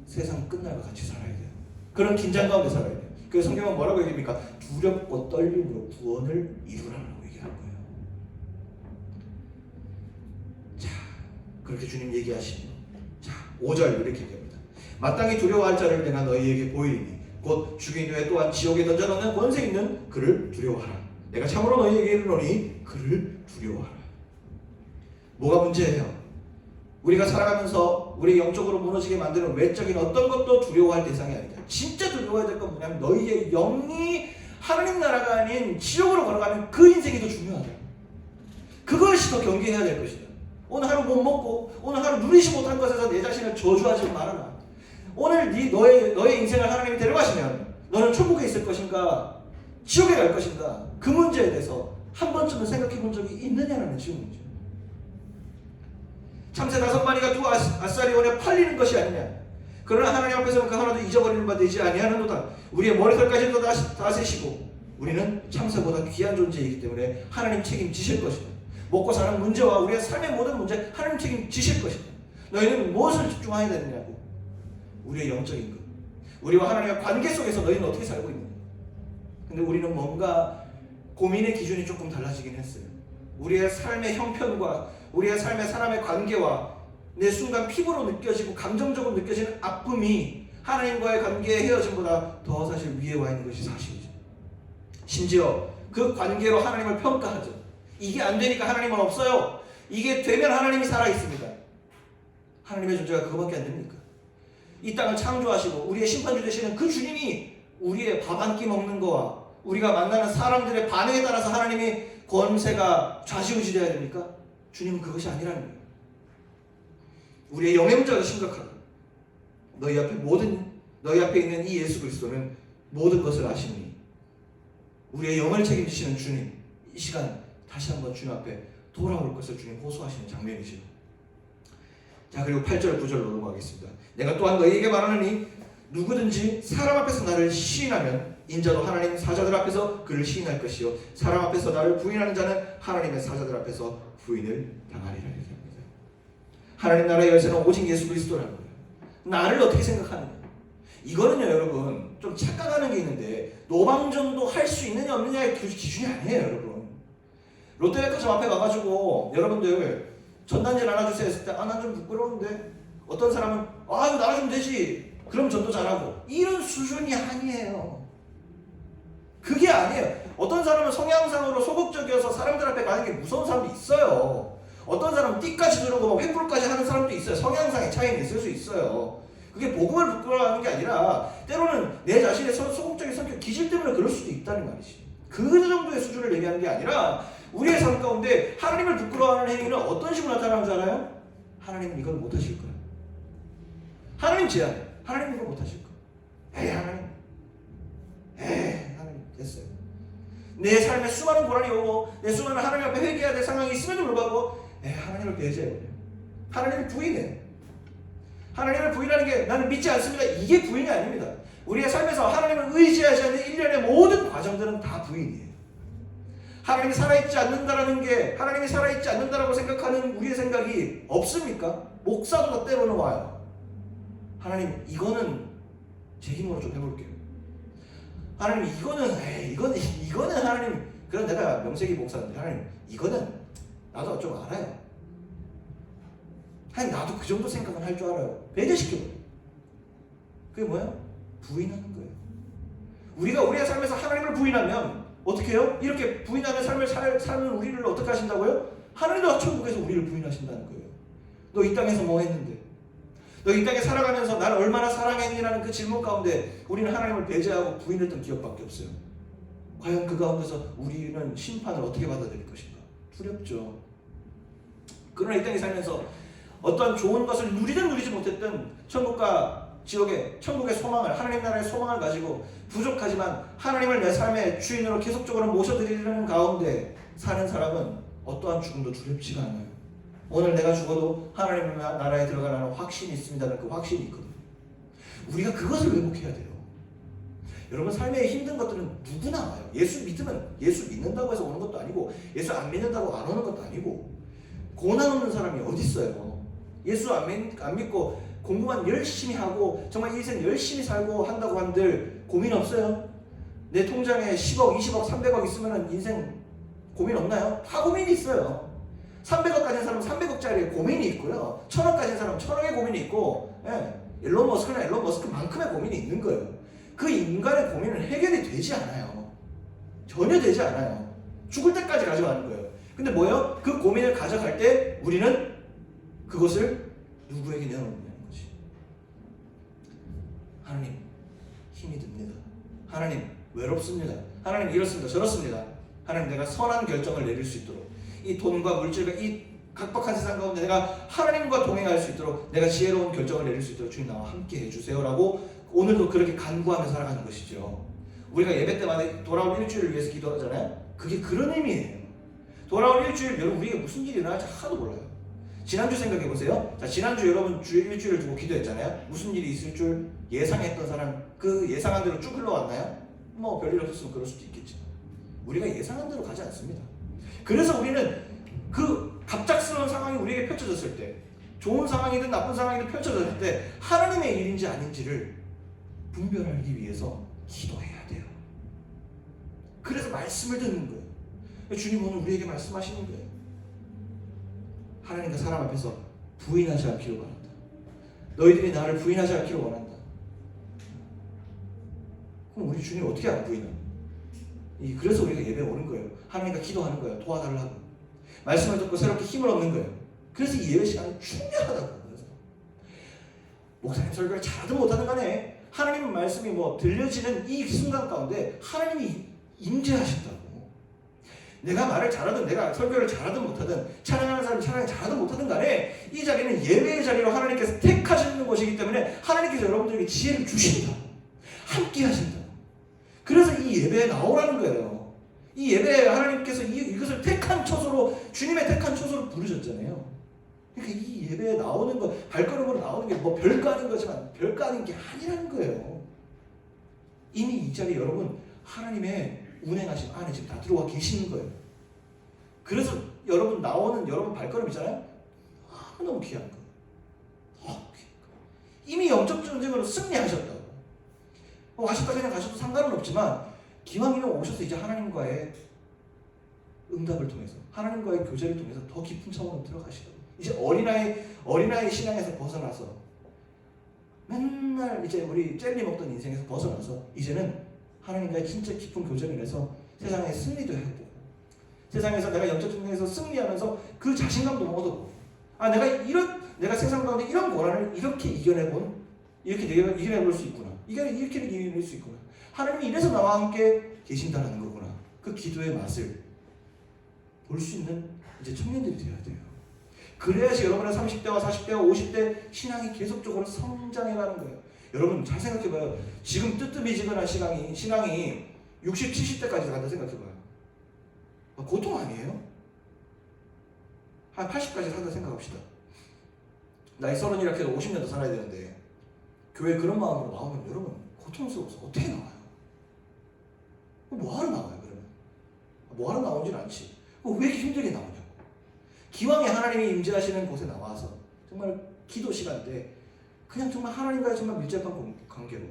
S4: 세상 끝날과 같이 살아야 돼요. 그런 긴장 가운데 살아야 돼요. 그래서 성경은 뭐라고 얘기합니까? 두렵고 떨림으로 구원을 이루라고 얘기하는 거예요. 자, 그렇게 주님 얘기하시면 자, 5절 이렇게 얘기합니다. 마땅히 두려워할 자를 내가 너희에게 보이리니 곧 죽인 후에 또한 지옥에 던져넣는 권세 있는 그를 두려워하라. 내가 참으로 너희에게 이르노니 그를 두려워하라. 뭐가 문제예요? 우리가 살아가면서 우리 영적으로 무너지게 만드는 외적인 어떤 것도 두려워할 대상이 아니다. 진짜 두려워해야 될 건 뭐냐면 너희의 영이 하나님 나라가 아닌 지옥으로 걸어가는 그 인생이 더 중요하다. 그것이 더 경계해야 될 것이다. 오늘 하루 못 먹고 오늘 하루 누리지 못한 것에서 내 자신을 저주하지 말아라. 오늘 너의 인생을 하나님이 데려가시면 너는 천국에 있을 것인가 지옥에 갈 것인가 그 문제에 대해서 한 번쯤은 생각해 본 적이 있느냐라는 질문이죠. 참새 5마리가 두 아싸리 원에 팔리는 것이 아니냐. 그러나 하나님 앞에서는 그 하나도 잊어버리는 바 되지 아니하는도다. 우리의 머리털까지도 다 세시고 우리는 참새보다 귀한 존재이기 때문에 하나님 책임지실 것이다. 먹고 사는 문제와 우리의 삶의 모든 문제 하나님 책임지실 것이다. 너희는 무엇을 집중해야 되느냐고. 우리의 영적인 것, 우리와 하나님의 관계 속에서 너희는 어떻게 살고 있느냐. 근데 우리는 뭔가 고민의 기준이 조금 달라지긴 했어요. 우리의 삶의 형편과 우리의 삶의 사람의 관계와 내 순간 피부로 느껴지고 감정적으로 느껴지는 아픔이 하나님과의 관계의 헤어짐보다 더 사실 위에 와 있는 것이 사실이죠. 심지어 그 관계로 하나님을 평가하죠. 이게 안 되니까 하나님은 없어요. 이게 되면 하나님이 살아있습니다. 하나님의 존재가 그거밖에 안 됩니까? 이 땅을 창조하시고 우리의 심판주 되시는 그 주님이 우리의 밥 한 끼 먹는 거와 우리가 만나는 사람들의 반응에 따라서 하나님이 권세가 좌지우지되어야 됩니까? 주님은 그것이 아니라는 거예요. 우리의 영의 문제가 심각하다. 너희 앞에 있는 이 예수 그리스도는 모든 것을 아시니 우리의 영을 책임지시는 주님, 이 시간 다시 한번 주님 앞에 돌아올 것을 주님 호소하시는 장면이죠. 자, 그리고 8절 9절로 넘어가겠습니다. 내가 또한 너희에게 말하노니 누구든지 사람 앞에서 나를 시인하면 인자도 하나님 사자들 앞에서 그를 시인할 것이요 사람 앞에서 나를 부인하는 자는 하나님의 사자들 앞에서 부인을 당하리라 얘기합니다. 하나님 나라의 열쇠는 오직 예수 그리스도라는 거예요. 나를 어떻게 생각하느냐. 이거는요 여러분 좀 착각하는 게 있는데 노방전도 할 수 있느냐 없느냐의 기준이 아니에요. 여러분 롯데백화점 앞에 가가지고 여러분들 전단지 나눠주세요 했을 때 난 좀 부끄러운데 어떤 사람은 이거 나눠주면 되지 그럼 전도 잘하고 이런 수준이 아니에요. 그게 아니에요. 어떤 사람은 성향상으로 소극적이어서 사람들 앞에 가는 게 무서운 사람도 있어요. 어떤 사람은 띠까지 두르고 막 횃불까지 하는 사람도 있어요. 성향상의 차이는 있을 수 있어요. 그게 복음을 부끄러워하는 게 아니라 때로는 내 자신의 소극적인 성격 기질 때문에 그럴 수도 있다는 말이지. 그 정도의 수준을 얘기하는 게 아니라 우리의 삶 가운데 하나님을 부끄러워하는 행위는 어떤 식으로 나타나는 줄 알아요? 하나님은 이걸 못하실 거예요. 하나님 제안해. 하나님 이걸 못하실 거예요. 하나님 됐어요. 내 삶에 수많은 고난이 오고 내 수많은 하나님 앞에 회개해야 될 상황이 있음에도 불구하고 하나님을 배제해요. 하나님을 부인해요. 하나님을 부인하는 게 나는 믿지 않습니다. 이게 부인이 아닙니다. 우리의 삶에서 하나님을 의지하지 않는 일련의 모든 과정들은 다 부인이에요. 하나님이 살아있지 않는다라는 게 하나님이 살아있지 않는다라고 생각하는 우리의 생각이 없습니까? 목사도 때로는 와요. 하나님 이거는 제 힘으로 좀 해볼게요. 하나님 이거는 하나님 그런 내가 명색이 목사인데 하나님 이거는 나도 좀 알아요. 하나님 나도 그 정도 생각은 할 줄 알아요. 배제시켜버려요. 그게 뭐야? 부인하는 거예요. 우리가 우리의 삶에서 하나님을 부인하면 어떻게 해요? 이렇게 부인하는 삶을 사는 우리를 어떻게 하신다고요? 하나님도 천국에서 우리를 부인하신다는 거예요. 너 이 땅에서 뭐 했는데? 너 이 땅에 살아가면서 나를 얼마나 사랑했니라는 그 질문 가운데 우리는 하나님을 배제하고 부인했던 기억밖에 없어요. 과연 그 가운데서 우리는 심판을 어떻게 받아들일 것인가? 두렵죠. 그러나 이 땅에 살면서 어떠한 좋은 것을 누리든 누리지 못했든 천국과 지옥의 천국의 소망을, 하나님 나라의 소망을 가지고 부족하지만 하나님을 내 삶의 주인으로 계속적으로 모셔드리는 가운데 사는 사람은 어떠한 죽음도 두렵지가 않아요. 오늘 내가 죽어도 하나님 나라에 들어가라는 확신이 있습니다는 그 확신이 있거든요. 우리가 그것을 회복해야 돼요. 여러분, 삶에 힘든 것들은 누구나 와요. 예수 믿으면 예수 믿는다고 해서 오는 것도 아니고, 예수 안 믿는다고 안 오는 것도 아니고, 고난 없는 사람이 어디 있어요? 예수 안 믿고 공부만 열심히 하고 정말 인생 열심히 살고 한다고 한들 고민 없어요? 내 통장에 10억, 20억, 300억 있으면 인생 고민 없나요? 다 고민이 있어요. 300억 가진 사람은 300억짜리 고민이 있고요. 1000억 가진 사람은 1000억의 고민이 있고, 일론 머스크는 일론 머스크만큼의 고민이 있는 거예요. 그 인간의 고민은 해결이 되지 않아요. 전혀 되지 않아요. 죽을 때까지 가져가는 거예요. 근데 뭐예요? 그 고민을 가져갈 때 우리는 그것을 누구에게 내어놓느냐는 거지. 하나님, 힘이 듭니다. 하나님, 외롭습니다. 하나님, 이렇습니다. 저렇습니다. 하나님, 내가 선한 결정을 내릴 수 있도록, 이 돈과 물질과 이 각박한 세상 가운데 내가 하나님과 동행할 수 있도록, 내가 지혜로운 결정을 내릴 수 있도록 주님 나와 함께 해주세요 라고 오늘도 그렇게 간구하며 살아가는 것이죠. 우리가 예배 때마다 돌아올 일주일을 위해서 기도하잖아요. 그게 그런 의미예요. 돌아올 일주일, 여러분, 우리에게 무슨 일이 일어날지 하나도 몰라요. 지난주 생각해보세요. 자, 지난주 여러분 일주일을 두고 기도했잖아요. 무슨 일이 있을 줄 예상했던 사람, 그 예상한 대로 쭉 흘러왔나요? 뭐 별일 없었으면 그럴 수도 있겠지. 우리가 예상한 대로 가지 않습니다. 그래서 우리는 그 갑작스러운 상황이 우리에게 펼쳐졌을 때, 좋은 상황이든 나쁜 상황이든 펼쳐졌을 때 하나님의 일인지 아닌지를 분별하기 위해서 기도해야 돼요. 그래서 말씀을 듣는 거예요. 주님 오늘 우리에게 말씀하시는 거예요. 하나님과 사람 앞에서 부인하지 않기를 원한다. 너희들이 나를 부인하지 않기를 원한다. 그럼 우리 주님 어떻게 안 부인하나? 그래서 우리가 예배에 오는 거예요. 하나님과 기도하는 거예요. 도와달라고. 말씀을 듣고 새롭게 힘을 얻는 거예요. 그래서 이 예배 시간이 중요하다고. 그래서 목사님 설교를 잘하든 못하든 간에 하나님 말씀이 뭐 들려지는 이 순간 가운데 하나님이 임재하신다고. 내가 말을 잘하든 내가 설교를 잘하든 못하든 찬양하는 사람이 찬양을 잘하든 못하든 간에 이 자리는 예배의 자리로 하나님께서 택하시는 곳이기 때문에 하나님께서 여러분들에게 지혜를 주신다. 함께 하신다. 그래서 이 예배에 나오라는 거예요. 이 예배에 하나님께서 이것을 택한 처소로, 주님의 택한 처소로 부르셨잖아요. 그러니까 이 예배에 나오는 거, 발걸음으로 나오는 게 뭐 별거 아닌 거지만 별거 아닌 게 아니라는 거예요. 이미 이 자리에 여러분 하나님의 운행하심 안에 지금 다 들어와 계시는 거예요. 그래서 여러분 나오는 여러분 발걸음이잖아요. 너무 귀한 거예요. 너무 귀한 거예요. 이미 영적 전쟁으로 승리하셨다고. 와셨다 그냥 가셔도 상관은 없지만 기왕이면 오셔서 이제 하나님과의 응답을 통해서, 하나님과의 교제를 통해서 더 깊은 차원으로 들어가시라고. 이제 어린아이 신앙에서 벗어나서 맨날 이제 우리 젤리 먹던 인생에서 벗어나서 이제는 하나님과의 진짜 깊은 교제를 해서 세상에 승리도 해보고, 세상에서 내가 영적 전쟁에서 승리하면서 그 자신감도 얻어보고, 내가 세상 가운데 이런 고난을 이렇게 이겨내볼 수 있구나. 이렇게 이겨낼 수 있구나. 하나님이 이래서 나와 함께 계신다는 거구나. 그 기도의 맛을 볼 수 있는 이제 청년들이 되어야 돼요. 그래야지 여러분의 30대와 40대와 50대 신앙이 계속적으로 성장해가는 거예요. 여러분 잘 생각해봐요. 지금 뜨뜻미지근한 신앙이 60, 70대까지 간다 생각해봐요. 고통 아니에요? 한 80까지 산다 생각합시다. 나이 30이라 해도 50년 더 살아야 되는데 교회 그런 마음으로 나오면 여러분 고통스러워서 어떻게 나와요? 뭐하러 나와요 그러면? 뭐하러 나오진 않지. 왜 이렇게 힘들게 나오냐고. 기왕에 하나님이 임재하시는 곳에 나와서 정말 기도 시간 때 그냥 정말 하나님과의 정말 밀접한 관계로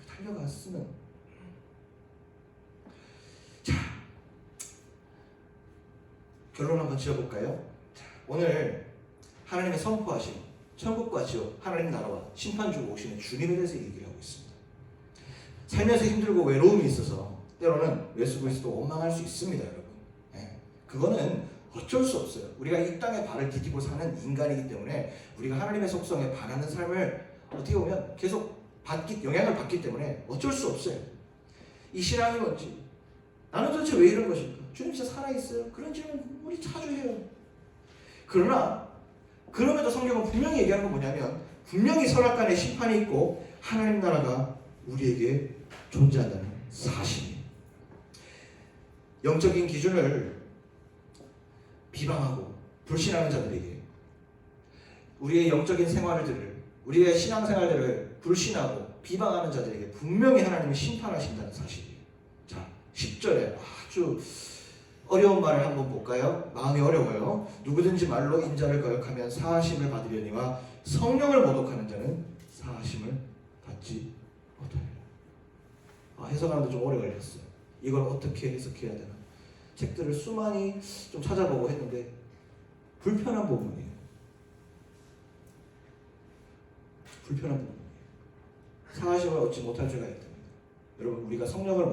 S4: 달려갔으면. 자, 결론 한번 지어볼까요? 자, 오늘 하나님의 선포하신 천국과 지옥, 하나님 나라와 심판 주고 오시는 주님에 대해서 얘기를 하고 있습니다. 살면서 힘들고 외로움이 있어서 때로는 예수 그리스도 원망할 수 있습니다, 여러분. 그거는 어쩔 수 없어요. 우리가 이 땅에 발을 디디고 사는 인간이기 때문에 우리가 하나님의 속성에 반하는 삶을 어떻게 보면 계속 영향을 받기 때문에 어쩔 수 없어요. 이 신앙이 뭔지, 나는 도대체 왜 이런 것일까? 주님 진짜 살아있어요? 그런 질문 우리 자주 해요. 그러나 그럼에도 성경은 분명히 얘기하는 건 뭐냐면 분명히 선악간에 심판이 있고 하나님 나라가 우리에게 존재한다는 사실이에요. 영적인 기준을 비방하고 불신하는 자들에게, 우리의 영적인 생활들을, 우리의 신앙생활들을 불신하고 비방하는 자들에게 분명히 하나님이 심판하신다는 사실이에요. 자, 10절에 아주 어려운 말을 한번 볼까요? 마음이 어려워요. 누구든지 말로 인자를 거역하면 사하심을 받으려니와 성령을 모독하는 자는 사하심을 받지 못하리라. 해석하는데 좀 오래 걸렸어요. 이걸 어떻게 해석해야 되나? 책들을 수많이 좀 찾아보고 했는데 불편한 부분이에요. 불편한 부분이에요. 사하심을 얻지 못할 죄가 있답니다. 여러분, 우리가 성령을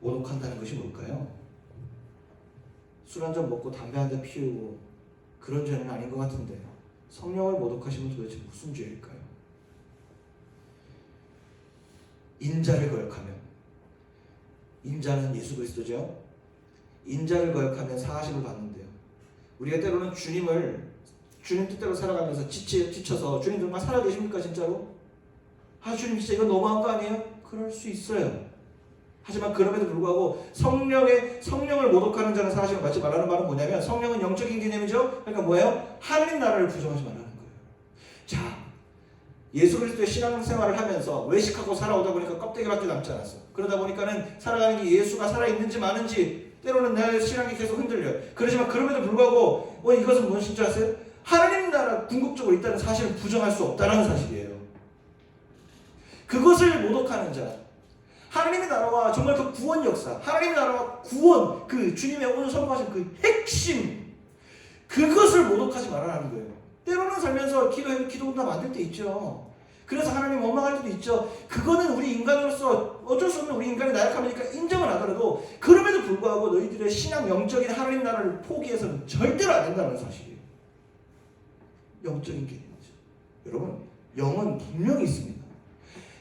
S4: 모독한다는 것이 뭘까요? 술 한 잔 먹고 담배 한 대 피우고 그런 죄는 아닌 것 같은데 성령을 모독하시면 도대체 무슨 죄일까요? 인자를 거역하면, 인자는 예수 그리스도죠. 인자를 거역하면 사하심을 받는데요. 우리가 때로는 주님 뜻대로 살아가면서 지쳐서 주님 정말 살아계십니까 진짜로? 주님 진짜 이거 너무한 거 아니에요? 그럴 수 있어요. 하지만 그럼에도 불구하고 성령을 모독하는 자는 사하심을 받지 말라는 말은 뭐냐면 성령은 영적인 개념이죠. 그러니까 뭐예요? 하나님 나라를 부정하지 말라는 거예요. 자, 예수 그리스도의 신앙생활을 하면서 외식하고 살아오다 보니까 껍데기밖에 남지 않았어. 그러다 보니까는 살아가는 게 예수가 살아있는지 마는지 때로는 내 신앙이 계속 흔들려요. 그렇지만 그럼에도 불구하고 이것은 무엇인 줄 아세요? 하나님 나라 궁극적으로 있다는 사실을 부정할 수 없다는 사실이에요. 그것을 모독하는 자, 하나님의 나라와 정말 그 구원 역사, 하나님의 나라와 구원, 그 주님의 오늘 선포하신 그 핵심, 그것을 모독하지 말아라는 거예요. 때로는 살면서 기도나 만들 때 있죠. 그래서 하나님 원망할 때도 있죠. 그거는 우리 인간으로서 어쩔 수 없는 우리 인간의 나약함이니까 인정을 하더라도 그럼에도 불구하고 너희들의 신앙 영적인 하나님 나라를 포기해서는 절대로 안 된다는 사실이에요. 영적인 개념이죠. 여러분, 영은 분명히 있습니다.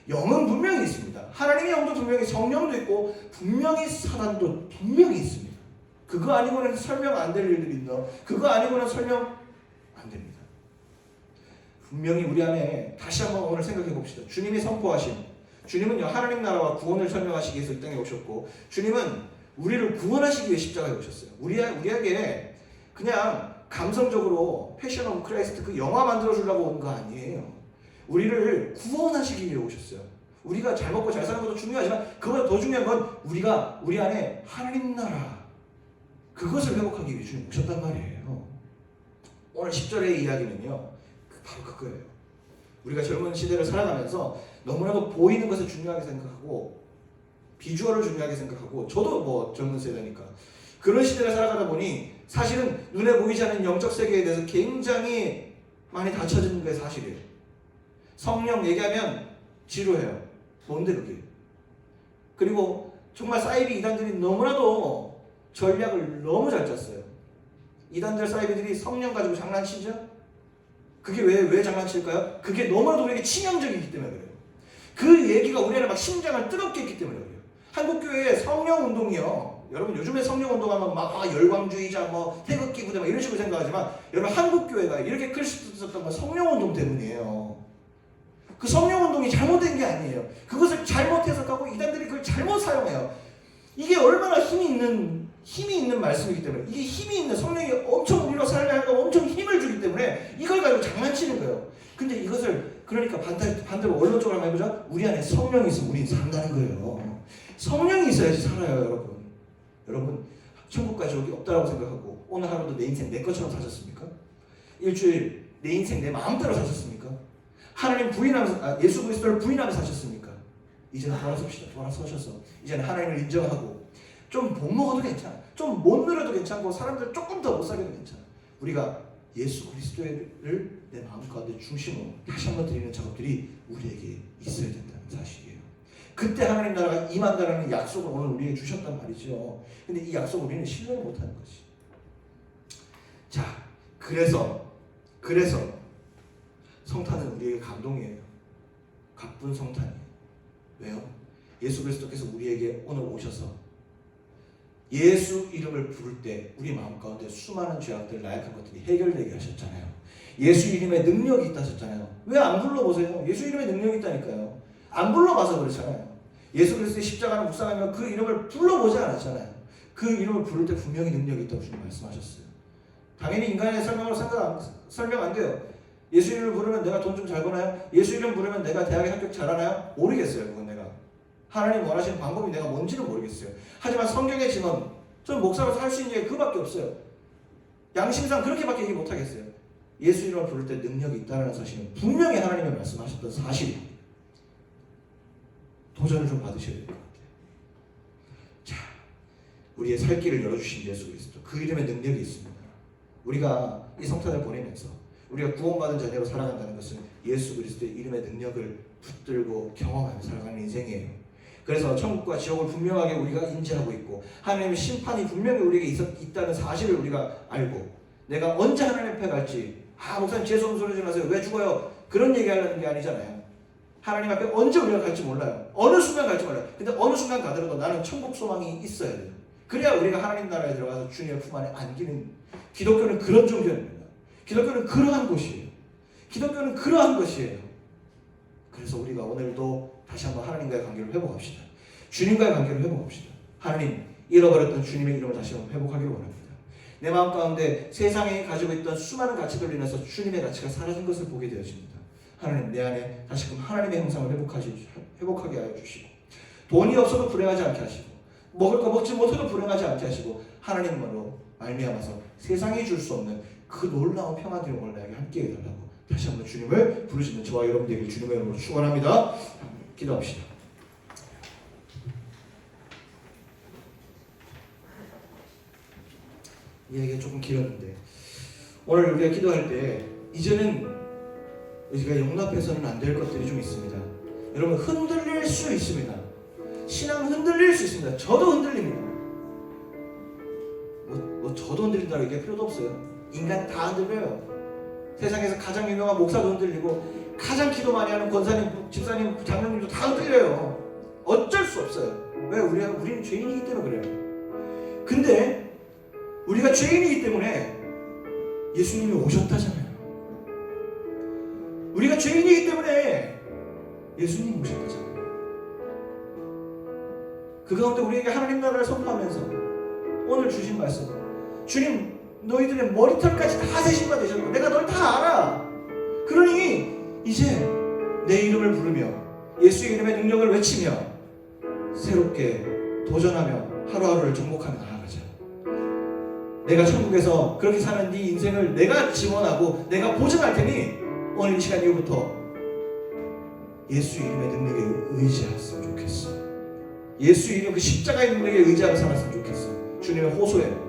S4: 영은 분명히 있습니다. 하나님의 영도 분명히, 성령도 있고 분명히 사단도 분명히 있습니다. 그거 아니고는 설명 안 될 일들이 있나? 그거 아니고는 설명 안 됩니다. 분명히 우리 안에 다시 한번 오늘 생각해 봅시다. 주님이 선포하신, 주님은요 하나님 나라와 구원을 설명하시기 위해서 이 땅에 오셨고, 주님은 우리를 구원하시기 위해 십자가에 오셨어요. 우리에게 그냥 감성적으로 패션 오브 크라이스트 그 영화 만들어 주려고 온 거 아니에요. 우리를 구원하시기 위해 오셨어요. 우리가 잘 먹고 잘 사는 것도 중요하지만 그보다 더 중요한 건 우리 안에 하나님 나라, 그것을 회복하기 위해 주님 오셨단 말이에요. 오늘 10절의 이야기는요 바로 그거예요. 우리가 젊은 시대를 살아가면서 너무나도 보이는 것을 중요하게 생각하고 비주얼을 중요하게 생각하고, 저도 젊은 세대니까 그런 시대를 살아가다 보니 사실은 눈에 보이지 않는 영적 세계에 대해서 굉장히 많이 닫혀지는 게 사실이에요. 성령 얘기하면 지루해요. 뭔데 그게? 그리고 정말 사이비 이단들이 너무나도 전략을 너무 잘 짰어요. 이단들 사이비들이 성령 가지고 장난치죠? 그게 왜 장난칠까요? 그게 너무나도 우리에게 치명적이기 때문에 그래요. 그 얘기가 우리 안에 막 심장을 뜨겁게 했기 때문에 그래요. 한국교회의 성령운동이요, 여러분 요즘에 성령운동하면 막 열광주의자 태극기 부대 이런 식으로 생각하지만, 여러분 한국교회가 이렇게 클 수 있었던 건 성령운동 때문이에요. 그 성령운동이 잘못된 게 아니에요. 그것을 잘못 해석하고 이단들이 그걸 잘못 사용해요. 이게 얼마나 힘이 있는 말씀이기 때문에, 이게 힘이 있는, 성령이 엄청 우리로 살아가고 엄청 힘을 주기 때문에 이걸 가지고 장난치는 거예요. 근데 이것을 그러니까 반대로 원론적으로 한번 해보자. 우리 안에 성령이 있으면 우리는 산다는 거예요. 성령이 있어야지 살아요. 여러분 천국까지 여기 없다라고 생각하고 오늘 하루도 내 인생 내 것처럼 사셨습니까? 일주일 내 인생 내 마음대로 사셨습니까? 하나님 부인하면서, 예수 그리스도를 부인하면서 사셨습니까? 이제는 돌아서셔서 이제는 하나님을 인정하고 좀 못 먹어도 괜찮아, 좀 못 누려도 괜찮고 사람들 조금 더 못 살게도 괜찮아. 우리가 예수 그리스도를 내 마음 가운데 중심으로 다시 한번 드리는 작업들이 우리에게 있어야 된다는 사실이에요. 그때 하나님 나라가 임한다는 약속을 오늘 우리에게 주셨단 말이죠. 근데 이 약속을 우리는 신뢰를 못하는 것이. 자, 그래서 성탄은 우리에게 감동이에요. 가쁜 성탄이에요. 왜요? 예수 그리스도께서 우리에게 오늘 오셔서 예수 이름을 부를 때 우리 마음 가운데 수많은 죄악들, 나약한 것들이 해결되게 하셨잖아요. 예수 이름에 능력이 있다 하셨잖아요. 왜 안 불러보세요? 예수 이름에 능력이 있다니까요. 안 불러봐서 그렇잖아요. 예수 그리스도의 십자가를 묵상하며 그 이름을 불러보지 않았잖아요. 그 이름을 부를 때 분명히 능력이 있다고 주님 말씀하셨어요. 당연히 인간의 설명으로 설명 안 돼요. 예수 이름을 부르면 내가 돈 좀 잘 버나요? 예수 이름 부르면 내가 대학에 합격 잘하나요? 모르겠어요. 그건 내가. 하나님 원하시는 방법이 내가 뭔지는 모르겠어요. 하지만 성경의 증언, 저는 목사로서 할 수 있는 게 그밖에 없어요. 양심상 그렇게밖에 얘기 못하겠어요. 예수 이름을 부를 때 능력이 있다는 사실은 분명히 하나님이 말씀하셨던 사실입니다. 도전을 좀 받으셔야 될 것 같아요. 자, 우리의 살 길을 열어주신 예수 그리스도, 그 이름에 능력이 있습니다. 우리가 이 성탄을 보내면서 우리가 구원받은 자녀로 살아간다는 것은 예수 그리스도의 이름의 능력을 붙들고 경험하며 살아가는 인생이에요. 그래서 천국과 지옥을 분명하게 우리가 인지하고 있고 하나님의 심판이 분명히 우리에게 있다는 사실을 우리가 알고 내가 언제 하나님 앞에 갈지, 목사님 재수없는 소리 하지 마세요. 왜 죽어요? 그런 얘기하려는 게 아니잖아요. 하나님 앞에 언제 우리가 갈지 몰라요. 어느 순간 갈지 몰라요. 근데 어느 순간 가더라도 나는 천국 소망이 있어야 돼요. 그래야 우리가 하나님 나라에 들어가서 주님의 품 안에 안기는, 기독교는 그런 종교입니다. 기독교는 그러한 곳이에요. 기독교는 그러한 것이에요. 그래서 우리가 오늘도 다시 한번 하나님과의 관계를 회복합시다. 주님과의 관계를 회복합시다. 하나님, 잃어버렸던 주님의 이름을 다시 한번 회복하기를 원합니다. 내 마음 가운데 세상에 가지고 있던 수많은 가치들로 인해서 주님의 가치가 사라진 것을 보게 되어집니다. 하나님, 내 안에 다시금 하나님의 형상을 회복하게 하여 주시고, 돈이 없어도 불행하지 않게 하시고, 먹을 거 먹지 못해도 불행하지 않게 하시고, 하나님으로 말미암아서 세상이 줄 수 없는 그 놀라운 평안들을 오늘 나에게 함께 해달라고 다시 한번 주님을 부르시는 저와 여러분들에게 주님의 이름으로 축원합니다. 기도합시다. 이 얘기가 조금 길었는데 오늘 우리가 기도할 때 이제는 우리가 용납해서는 안 될 것들이 좀 있습니다. 여러분, 흔들릴 수 있습니다. 신앙 흔들릴 수 있습니다. 저도 흔들립니다. 저도 흔들린다고 얘기할 필요도 없어요. 인간 다 흔들려요. 세상에서 가장 유명한 목사도 흔들리고 가장 기도 많이 하는 권사님, 집사님, 장로님도 다 흔들려요. 어쩔 수 없어요. 왜? 우리는 죄인이기 때문에 그래요. 근데 우리가 죄인이기 때문에 예수님이 오셨다잖아요. 우리가 죄인이기 때문에 예수님이 오셨다잖아요. 그 가운데 우리에게 하나님 나라를 선포하면서 오늘 주신 말씀, 주님 너희들의 머리털까지 다 세신 바 되셨고 내가 널 다 알아. 그러니 이제 내 이름을 부르며 예수의 이름의 능력을 외치며 새롭게 도전하며 하루하루를 정복하며 나아가자. 내가 천국에서 그렇게 사는 네 인생을 내가 지원하고 내가 보증할 테니 오늘 이 시간 이후부터 예수 이름의 능력에 의지했으면 좋겠어. 예수 이름 그 십자가의 능력에 의지하며 살았으면 좋겠어. 주님의 호소예요.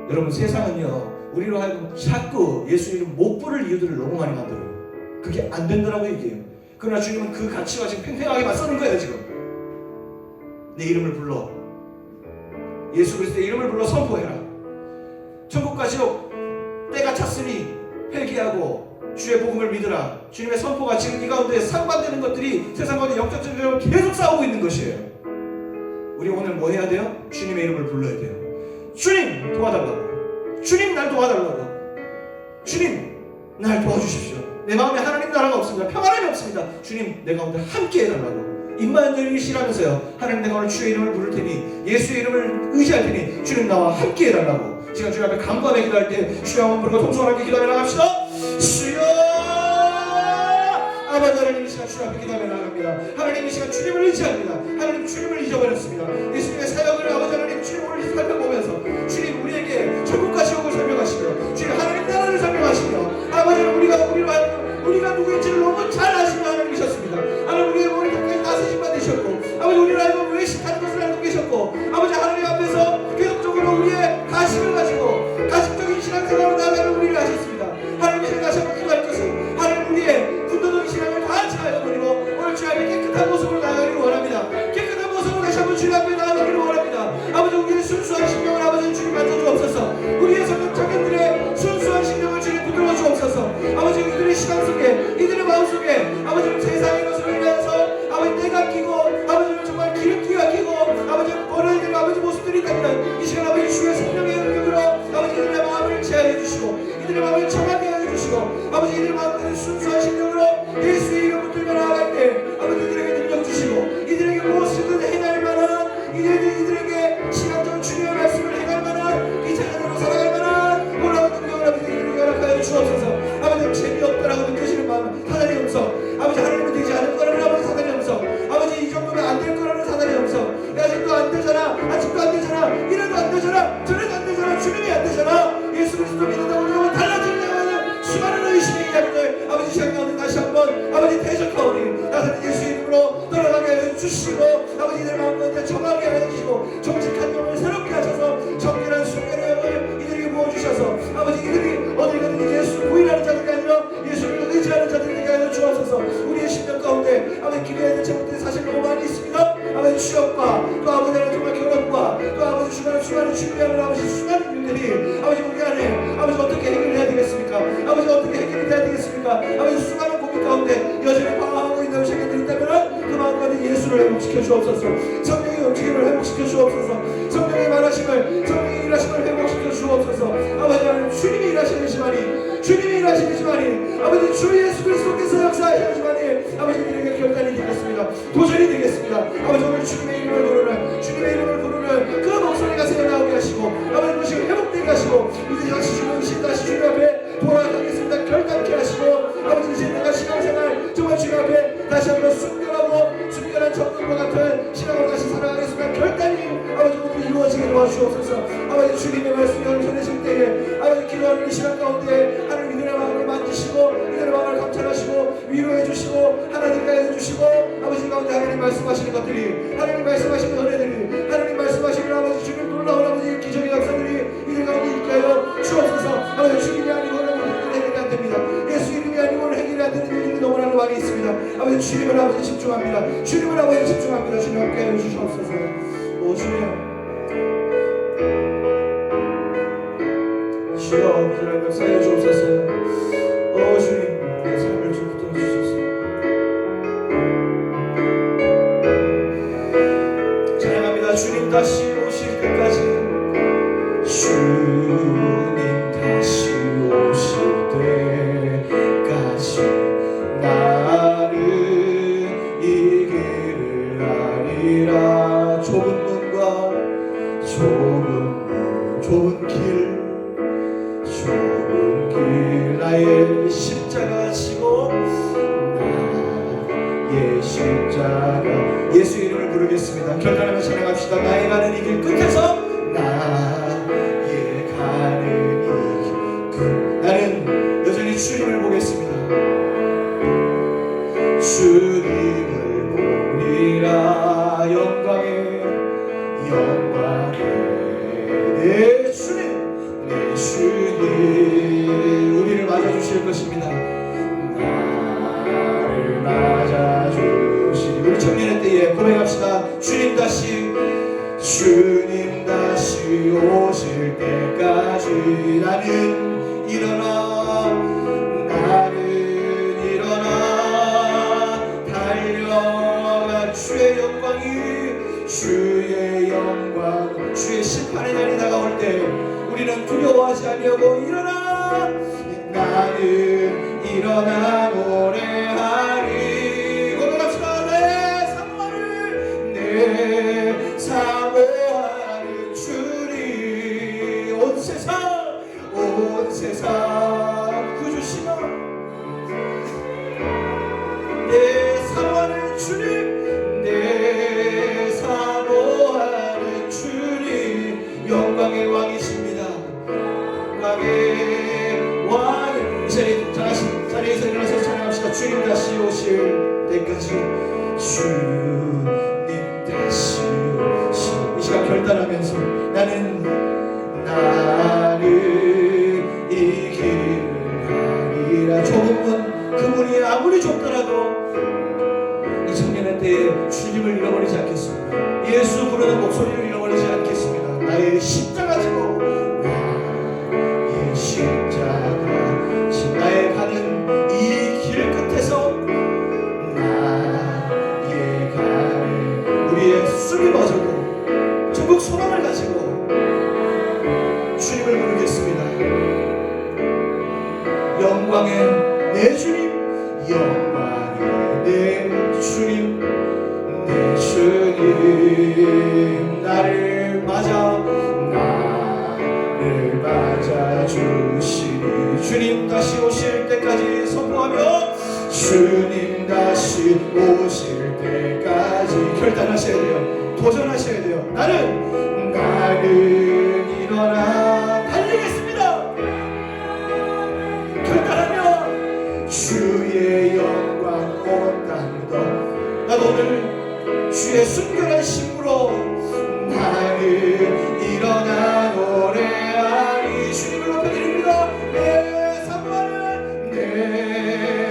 S4: 여러분, 세상은요 우리로 하여금 자꾸 예수 이름 못 부를 이유들을 너무 많이 만들어요. 그게 안 된다라고 얘기해요. 그러나 주님은 그 가치와 지금 팽팽하게 맞서는 거예요. 지금 내 이름을 불러, 예수 그리스도의 이름을 불러 선포해라. 천국과 지옥 때가 찼으니 회개하고 주의 복음을 믿으라. 주님의 선포가 지금 이 가운데 상반되는 것들이 세상 가운데 영적 전쟁으로 계속 싸우고 있는 것이에요. 우리 오늘 뭐 해야 돼요? 주님의 이름을 불러야 돼요. 주님 도와달라고. 주님 날 도와달라고. 주님 날 도와주십시오. 내 마음에 하나님 나라가 없습니다. 평안함이 없습니다. 주님 내 가운데 함께 해달라고. 입만 열리시라면서요. 하나님 내가 오늘 주의 이름을 부를 테니 예수의 이름을 의지할 테니 주님 나와 함께 해달라고. 지금 주님 앞에 간구하며 기도할 때 주여 한번 부르고 통성하게 기도하며 나갑시다. 주여 아버지 하나님, 이 시간 주님 앞에 기도하며 나갑니다. 하나님 이 시간 주님을 의지합니다. 하나님 주님을 잊어버렸습니다. 예수님의 사역을 아버지 하나님 주님을 살펴보면서 주님 우리에게 천국과 지옥을 설명하시며 주님 하나님 나라를 설명하시며 아버지 우리가 누구인지를 너무 잘 아시는 하나님이셨습니다. 하나님 우리의 머리 끝까지 다스신 바 되셨고 아버지 우리를 알고 외식하는 것을 알고 계셨고 아버지 하나님 앞에서 계속적으로 우리의 가식을 가지고 가식적인 신앙생활로 나아가는 우리를 하셨습니다. 하나님 이 시간 다시 한번 기도할 것은 하나님 우리의 분노적인 신앙을 다 제하여 버리고 오늘 주의 깨끗한 모습 아버지 이들 마음껏 순수한 심령으로 예수의 이름 붙들며 나아갈 때 아버지 이들에게 능력 주시고 이들에게 무엇이든 행할 만한 이들에게 시간적인 주님의 말씀을 행할 만한 이 자녀로 살아갈 만한 놀라운 능력을 아버지 이들에게 허락하여 주옵소서. 아버지 재미없다라고 느껴지는 마음 사단의 음성 아버지 하나님은 되지 않을 거라는 아버지 사단의 음성 아버지 이 정도면 안 될 거라는 사단의 음성 아직도 안 되잖아 아직도 안 되잖아 이래도 안 되잖아 저래도 안 되잖아 주님이 안 되잖아 예수 그리스도 믿는다고 그러면 달라지려고 하는 수많은 의심의 이야기들 아버지 시간 가운데 다시 한번 아버지 대적하오니 나사렛 예수 이름으로 돌아가게 하여 주시고 아버지 이들 마음가운데 정하게 하여 주시고 정직한 영을 새롭게 하셔서 정결한 순결의 영을 이들에게 부어주셔서 아버지 이들이 어딜 가든지 예수 부인하는 자들이 아니라 예수를 의지하는 자들이 되게 하여 주옵소서. 우리의 심령 가운데 아버지 기도해야 될 제목들이 사실 너무 많이 있습니다. 아버지 취업과 또 아버지는 정말 결혼과 또 아버지 수많은 준비하는 아버지 수많은 일들이 아버지 우리 안에 아버지 어떻게 해결해야 되겠습니까? 아버지 어떻게 해결해야 되겠습니까? 아버지 수많은 고민 가운데 여전히 방황하고 있는 생각들이 있다면 그 마음까지 예수를 회복시켜 주옵소서. 성령의 움직임을 회복시켜 주옵소서. 성령의 말하심을 성령의 일하심을 회복시켜 주옵소서. 아버지 하나님 주님이 일하시지만이 주님이 일하시지만이 아버지 주 예수 그리스도께서 역사하시지만이 아버지 우리에게 결단이 되겠습니다. 도전이 되겠습니다. 아버지 오늘 주님의 이름을 부르는 그 목소리가 새어나오게 하시고 아버지 그것이 회복되게 하시고 이제 다시 주님 앞에 돌아가겠습니다. 결단케 하시고 아버지 이제 내가 신앙생활 정말 주님 앞에 다시 한번 순결한 정금과 같은 신앙을 다시 살아가겠습니다. 결단이 아버지 오늘 이루어지게 도와주옵소서. 아버지 주님의 말씀을 전해질 때에 아버지 기도하는 이 시간 가운데 하나님 이들의 마음을 만지시고 이들의 마음을 감찰하시고 위로해 주시고 하나님께 해주시고 아버지 가운데 하나님 말씀하시는 것들이 하나님 말씀하시는 은혜들이 하나님 말씀하시는 아버지 주님 놀라운 아버지 기적의 역사들이 이들 가운데 있게 하여 주옵소서. 아버지 주님이 아니고는 우리는 해결이 안 됩니다. 예수 이름이 아니고는 해결이 안 되는 일들이 너무나 많이 있습니다. 아버지 주님을 아버지 집중합니다. 주님을 아버지 집중합니다. 주님 함께 하여 주시옵소서. 오 주님 주여 아버지를 역사해 주옵소서. 오 주님 내 삶을 좀 붙들어주소서. 찬양합니다. 주님 다시 오실 때까지 주님 다시 오실 때까지 나를 이 길을 아니라 좁은 문과 좁은 길 나의 십자가 지고 나의 십자가 예수 이름을 부르겠습니다. 결단하며 찬양합시다. 나의 가는 이 길 끝에서 나의 가는 이 길 나는 여전히 주님을 보겠습니다. 주님을 보리라 영광에 내 주님 우리를 맞아주실 것입니다. 나를 맞아주시니 우리 청년의 때에 고백합시다. 주님 다시 오실 때까지 나는 일어나 달려가 주의 영광 주의 심판의 날이 다가올 때 우리는 두려워하지 아니하고 일어나 나는 일어나 노래하리 고백합시다. 내 사모하는 주님 온 세상 구주시며 내 사모하는 주님 내 사모하는 주님 영광의 왕이십니다. 영광의 왕 자리에서 일어나서 찬양합시다. 주님 다시 오실 때까지 주님 다시 오실 이 시간 결단하면서 나는 이 길을 가리라. 좁은 문 그 문이 아무리 좁더라도 이 청년의 때에 주님을 잃어버리지 않겠습니다. 예수 부르는 목소리를 잃어버리지 않겠습니다. 나의 십자가 지고 나의 십자가 지고 나의 가는 이 길 끝에서 나의 가는 우리의 숨이 멎어도 전국 소망을 가지고 주님을 부르겠습니다. 영광의 내 주님 영광이 내 주님 내 주님 나를 맞아주시니 주님 다시 오실 때까지 선포하며 주님 다시 오실 때까지 결단하셔야 돼요. 도전하셔야 돼요. 나는 일어나 달리겠습니다. 결단하며 주의 영광 온 땅도 나도 오늘 주의 순결한 심으로 나는 일어나 노래하리 주님을 높여드립니다. 내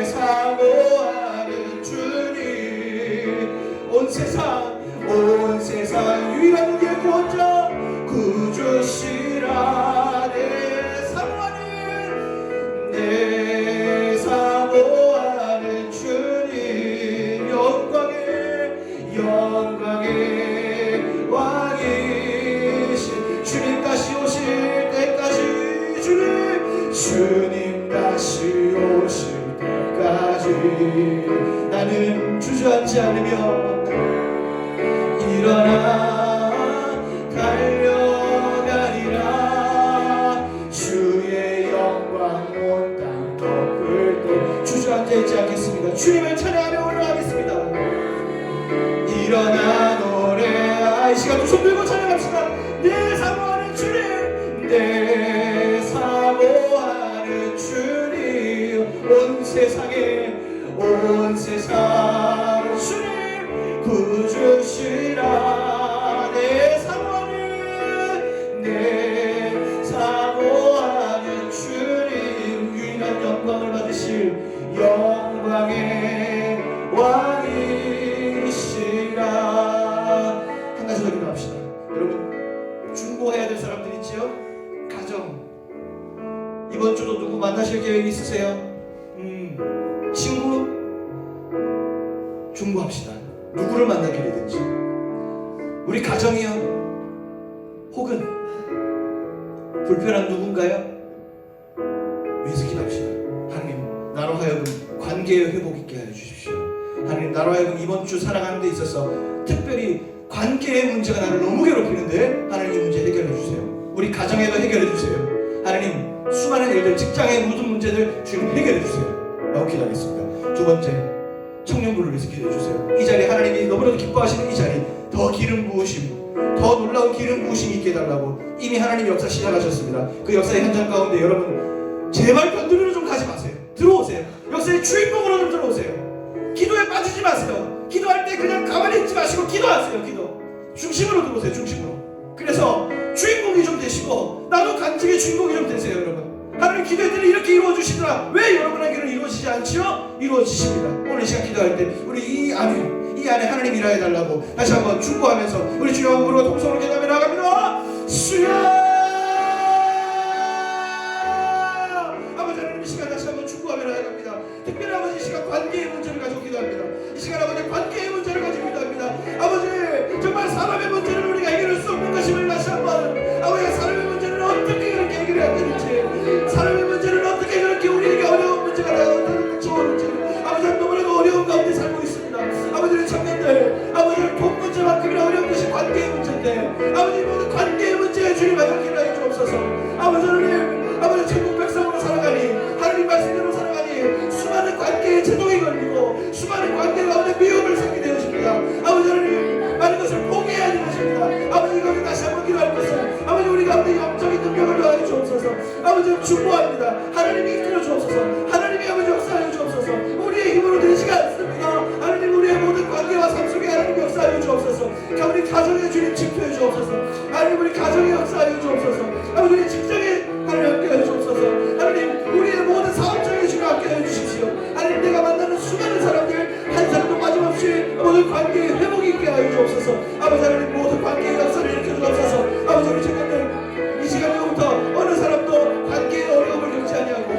S4: 사모하는 주님 온 세상 유일한 우리의 구원자 구주시라 내 사모하는 주님 영광의 왕이신 주님 다시 오실 때까지 주님 다시 오실 때까지 나는 주저앉지 않으며 일어나 달려가리라 주의 영광 온 땅 덮을 때 주저앉아 있지 않겠습니다. 주님을 찬양하며 올라가겠습니다. 일어나 노래하 이 시간 두 손 들고 찬양합시다. 내 사모하는 주님 내 사모하는 주님 온 세상 주님 구주시라 내 사모하는 주님 유일한 영광을 받으실 영광의 왕이시라. 한 가지 더 기도합시다. 여러분 중보해야 될 사람들 있지요? 가정 이번 주도 누구 만나실 계획 있으세요? 친구 중보합시다. 누구를 만나기든지 우리 가정이요 혹은 불편한 누군가요? 위해서 기도합시다. 하나님 나로 하여금 관계의 회복 있게 하여 주십시오. 하나님 나로 하여금 이번 주 살아가는 데 있어서 특별히 관계의 문제가 나를 너무 괴롭히는데 하나님 이 문제 해결해 주세요. 우리 가정에도 해결해 주세요. 하나님 수많은 일들 직장의 모든 문제들 주님 해결해 주세요. 라고 기도하겠습니다. 두 번째 청년부를 위해서 기도해 주세요. 이 자리 하나님이 너무나도 기뻐하시는 이 자리 더 기름 부으심 더 놀라운 기름 부으심이 있게 해달라고 이미 하나님이 역사 시작하셨습니다. 그 역사의 현장 가운데 여러분 제발 변두리로 좀 가지 마세요. 들어오세요. 역사의 주인공으로 좀 들어오세요. 기도에 빠지지 마세요. 기도할 때 그냥 가만히 있지 마시고 기도하세요. 기도 중심으로 들어오세요. 중심으로. 그래서 주인공이 좀 되시고 나도 간증의 주인공이 좀 되세요. 여러분 하나님 기도들이 이렇게 이루어지시더라. 왜 여러분에게는 이루어지지 않지요? 이루어지십니다. 오늘 이 시간 기도할 때 우리 이 안에 하나님 일하여달라고 다시 한번 축복하면서 우리 주여 무릎 통성으로 기도하며 나갑니다. 주여 아버지 하나님 이 시간 다시 한번 축복하며 나갑니다. 특별히 아버지 이 시간 관계의 문제를 가지고 기도합니다. 이 시간 아버지 관계의 문제를 가지고 기도합니다. 아버지 정말 사람의 문제를 우리가 해결할 수 없는 것임을 다시 한번 아버지 사람의 문제를 어떻게 그렇게 해결해야 되는지 사람의 문제를 어떻게 그렇게 우리에게 어려운 문제가 나오는지 아버지 너무나도 어려운 가운데 살고 있습니다. 아버지의 청년들 아버지의 돈 문제만큼이나 어려운 것이 관계의 문제인데 아버지 모든 관계의 문제에 주님 해결해 주옵소서. 아버지 하나님 아버지 천국 백성으로 살아가니 하나님 말씀대로 살아가니 수많은 관계에 제동이 걸리고 수많은 관계 가운데 미움을 생기게 되어집니다. 아버지 하나님 많은 것을 포기해야 되십니다. 아버지 거기 다시 한번 기도할 것은 아버지 우리 가운데 영적인 능력을 더하여 주옵소서. 아버지 축복합니다. 하나님이 이끌어 주옵소서. 하나님이 아버지 역사하여 주옵소서. 우리의 힘으로 되지 않습니다. 하나님 우리의 모든 관계와 삶 속에 하나님 역사하여 주옵소서. 우리 가정에 주님 침투해 주옵소서. 하나님 우리 가정에 역사하여 주옵소서. 아버지 우리 직장에 하나님 함께하여 주옵소서. 하나님 우리의 모든 사업장에 주님 함께하여 주십시오. 하나님 내가 만나는 수많은 사람들 한 사람도 빠짐없이 모든 관계에 회복이 있게 하여 주옵소서. 아버지 하나님 모든 관계의 역사를 일으켜 주옵소서. 아버지 우리 청년들 이 시간부터 어느 사람도 관계의 어려움을 겪지 아니하고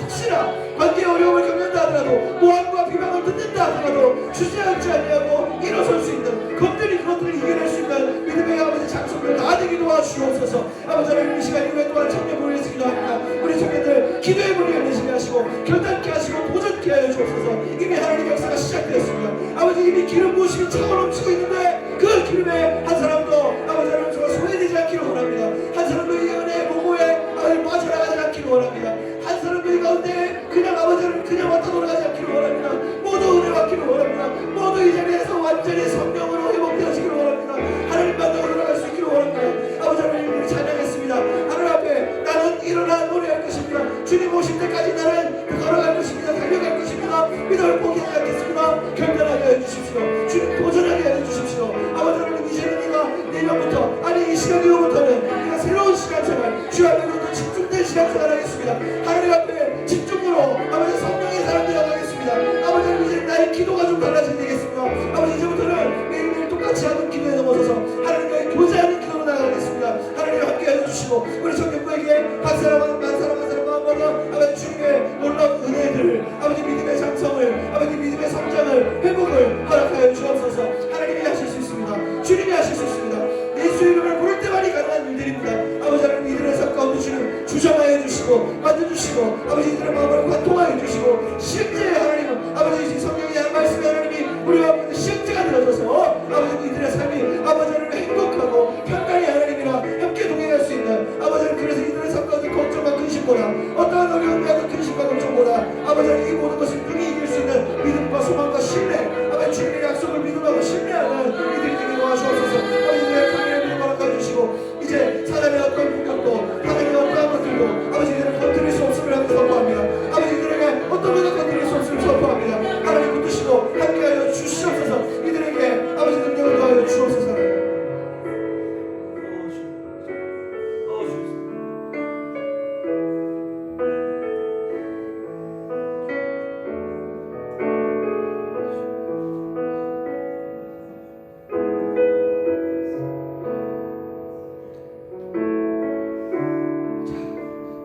S4: 혹시나 관계의 어려움을 겪는다 하더라도 모함과 비방을 듣는다 하더라도 주저앉지 아니하고 일어설 수 있는 그것들을 이겨낼 수 있는 믿음의 아버지 장소를 다 되기도 도와주옵소서. 아버지 하나님 이 시간 이후에 또한 청년부를 위해서 기도합니다. 우리 청년들 기도의 문을 열리시게 하시고 결단케 하시고 일으키게 하여 주옵소서. 이미 하나님 역사가 시작되었습니다. 아버지 이미 기름 부으심이 차고 넘치고 있는데 그 기름에 한 사람도 아버지 하나님 소외되지 않기를 원합니다. 한 사람도 이 은혜의 보고에 아버지 빠져나가지 않기를 원합니다. 한 사람도 이 가운데 그냥 아버지 하나님 그냥 왔다 돌아가지 않기를 원합니다. 모두 은혜 받기를 원합니다. 모두 이 자리에서 완전히 성령으로 회복되어지기를 원합니다. 하나님 만나고 돌아갈 수 있기를 원합니다. 아버지 하나님 찬양했습니다. 하나님 앞에 나는 일어나 노래할 것입니다. 주님 오실 때까지 나는 걸어갈 것입니다. 달려갈 것입니다. 믿음을 포기하지 않겠습니다. 결단하게 해주십시오. 주님 도전하게 해주십시오. 아버지 하나님 이제는 네가 내년부터 아니 이 시간 이후부터는 네가 새로운 시간생활 주 앞에 더 집중된 시간생활 하겠습니다. 하나님 앞에 집중으로 아버지 성령의 사람 되어가겠습니다. 아버지 하나님 이제 나의 기도가 좀 달라지게 되겠습니다. 아버지 이제부터는 매일매일 똑같이 하는 기도에 넘어서서 하나님과의 교제하는 기도로 나가겠습니다. 하나님 함께 해주시고 우리 청년부에게 한 사람 한 사람 마음마다 아버지 주님의 놀라운 은혜들을 아버지 믿음의 장성을 아버지 믿음의 성장을 회복을 허락하여 주옵소서. 하나님이 하실 수 있습니다. 주님이 하실 수 있습니다. 예수 이름을 부를 때만이 가능한 일들입니다. 아버지 하나님 이들의 삶 가운데 주님 주장하여 주시고 만져주시고 아버지 이들의 마음을 관통하여 주시고 실제 하나님은 아버지 성령의 한 말씀이 하나님이 우리와 함께 실제가 되어져서 아버지 이들의 삶이 아버지 하나님 행복하고 평강의 하나님이랑 함께 동행할 수 있는 아버지 하나님 그래서 이들의 삶 가운데 걱정과 근심보다 어떠한 어려움과 근심과 걱정보다 아버지 하나님 이 모든 것을 능히 이길 수 있는 믿음과 소망과 신뢰 아버지 주님의 약속을 믿음하고 신뢰하는 이들이 되게 도와주옵소서. 아버지 이들의 강력한 믿음 허락하여 주시고 이제 사람의 어떤 공격도 하나님의 어떠한 것들도 아버지 이들을 건드릴 수 없음을 함께 선포합니다. 아버지 이들에게 어떤 것도 건드릴 수 없음을 선포합니다. 하나님 붙드시고 함께하여 주시옵소서. 이들에게 아버지 능력을 더하여 주옵소서.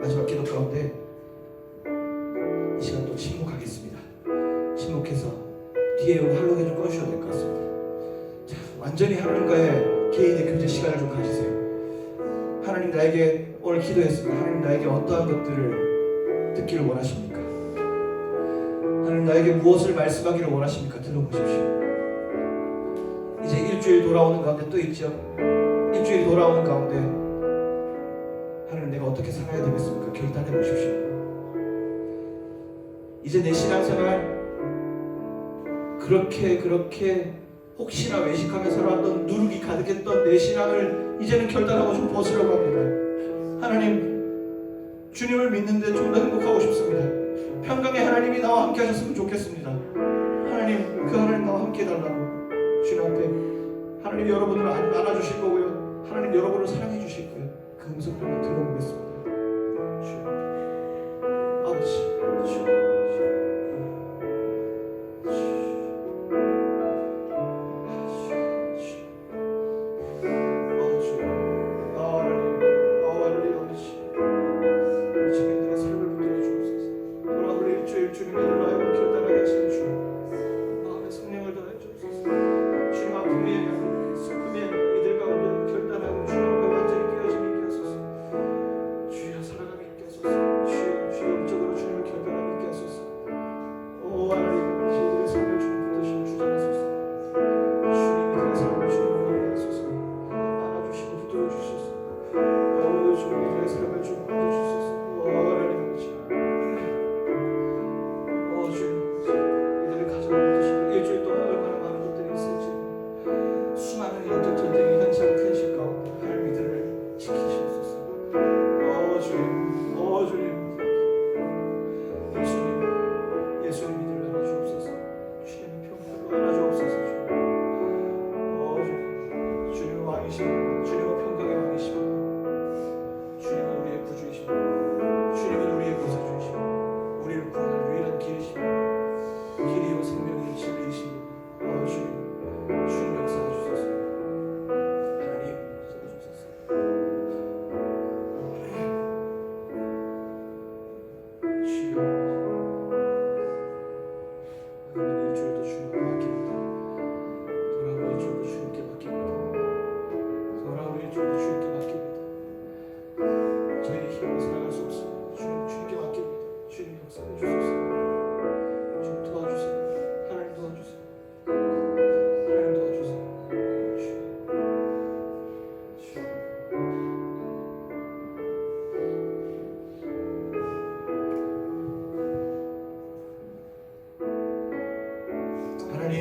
S4: 마지막 기도 가운데 이 시간 또 침묵하겠습니다. 침묵해서 뒤에 활동에 좀 꺼주셔도 될 것 같습니다. 자, 완전히 하나님과의 개인의 교제 시간을 좀 가지세요. 하나님 나에게 오늘 기도했습니다. 하나님 나에게 어떠한 것들을 듣기를 원하십니까? 하나님 나에게 무엇을 말씀하기를 원하십니까? 들어보십시오. 이제 일주일 돌아오는 가운데 또 있죠. 일주일 돌아오는 가운데 하나님 내가 어떻게 살아야 되겠습니까? 결단해 보십시오. 이제 내 신앙생활 그렇게 혹시나 외식하며 살아왔던 누룩이 가득했던 내 신앙을 이제는 결단하고 좀 벗으려고 합니다. 하나님 주님을 믿는데 좀 더 행복하고 싶습니다. 평강의 하나님이 나와 함께 하셨으면 좋겠습니다. 하나님 그 하나님 나와 함께 해달라고 주님 앞에 하나님 여러분을 안아주실 거고요. 하나님 여러분을 사랑해 주실 거예요. 그 음성을 들어보겠습니다. 주님 아버지 주님 주님의 일로 하여금 결단하게 하시는 주님 마음의 성령을 더해 주옵소서. 주님 아픔에 슬픔에 이들 가운데 결단하고 주님 앞에 완전히 깨어짐이 있게 하소서. 주여 살아가게 있게 하소서. 주여 영적으로 주님을 결단하게 있게 하소서.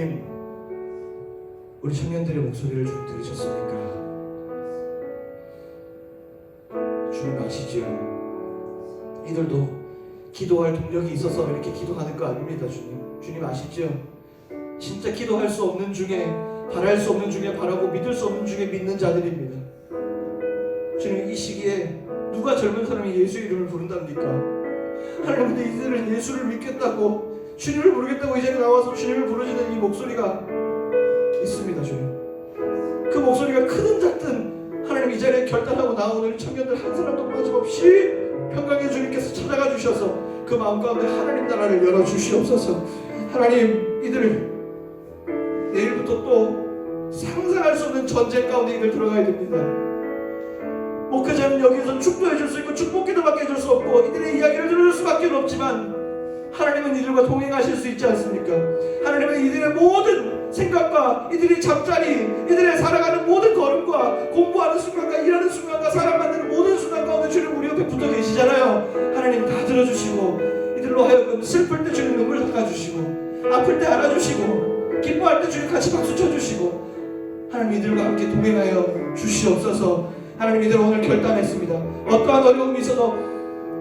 S4: 주님, 우리 청년들의 목소리를 좀 들으셨습니까? 주님 아시죠? 이들도 기도할 동력이 있어서 이렇게 기도하는 거 아닙니다. 주님 아시죠? 진짜 기도할 수 없는 중에, 바랄 수 없는 중에 바라고, 믿을 수 없는 중에 믿는 자들입니다. 주님, 이 시기에 누가 젊은 사람이 예수 이름을 부른답니까? 하나님, 근데 이들은 예수를 믿겠다고, 주님을 부르겠다고 이 자리에 나와서 주님을 부르짖는 이 목소리가 있습니다. 주님, 그 목소리가 크든 작든 하나님 이 자리에 결단하고 나오는 청년들 한 사람도 빠짐없이 평강의 주님께서 찾아가 주셔서 그 마음 가운데 하나님 나라를 열어주시옵소서. 하나님, 이들 내일부터 또 상상할 수 없는 전쟁 가운데 이들 들어가야 됩니다. 목회자는 여기에서 축도해 줄 수 있고 축복기도밖에 해줄 수 없고 이들의 이야기를 들을 수밖에 없지만 하나님은 이들과 동행하실 수 있지 않습니까? 하나님은 이들의 모든 생각과 이들의 잠자리, 이들의 살아가는 모든 걸음과 공부하는 순간과 일하는 순간과 사람 만나는 모든 순간 가운데 주님 우리 옆에 붙어 계시잖아요. 하나님 다 들어주시고 이들로 하여금 슬플 때 주님 눈물 닦아주시고 아플 때 안아주시고 기뻐할 때 주님 같이 박수 쳐주시고 하나님 이들과 함께 동행하여 주시옵소서. 하나님, 이들 오늘 결단했습니다. 어떠한 어려움이 있어도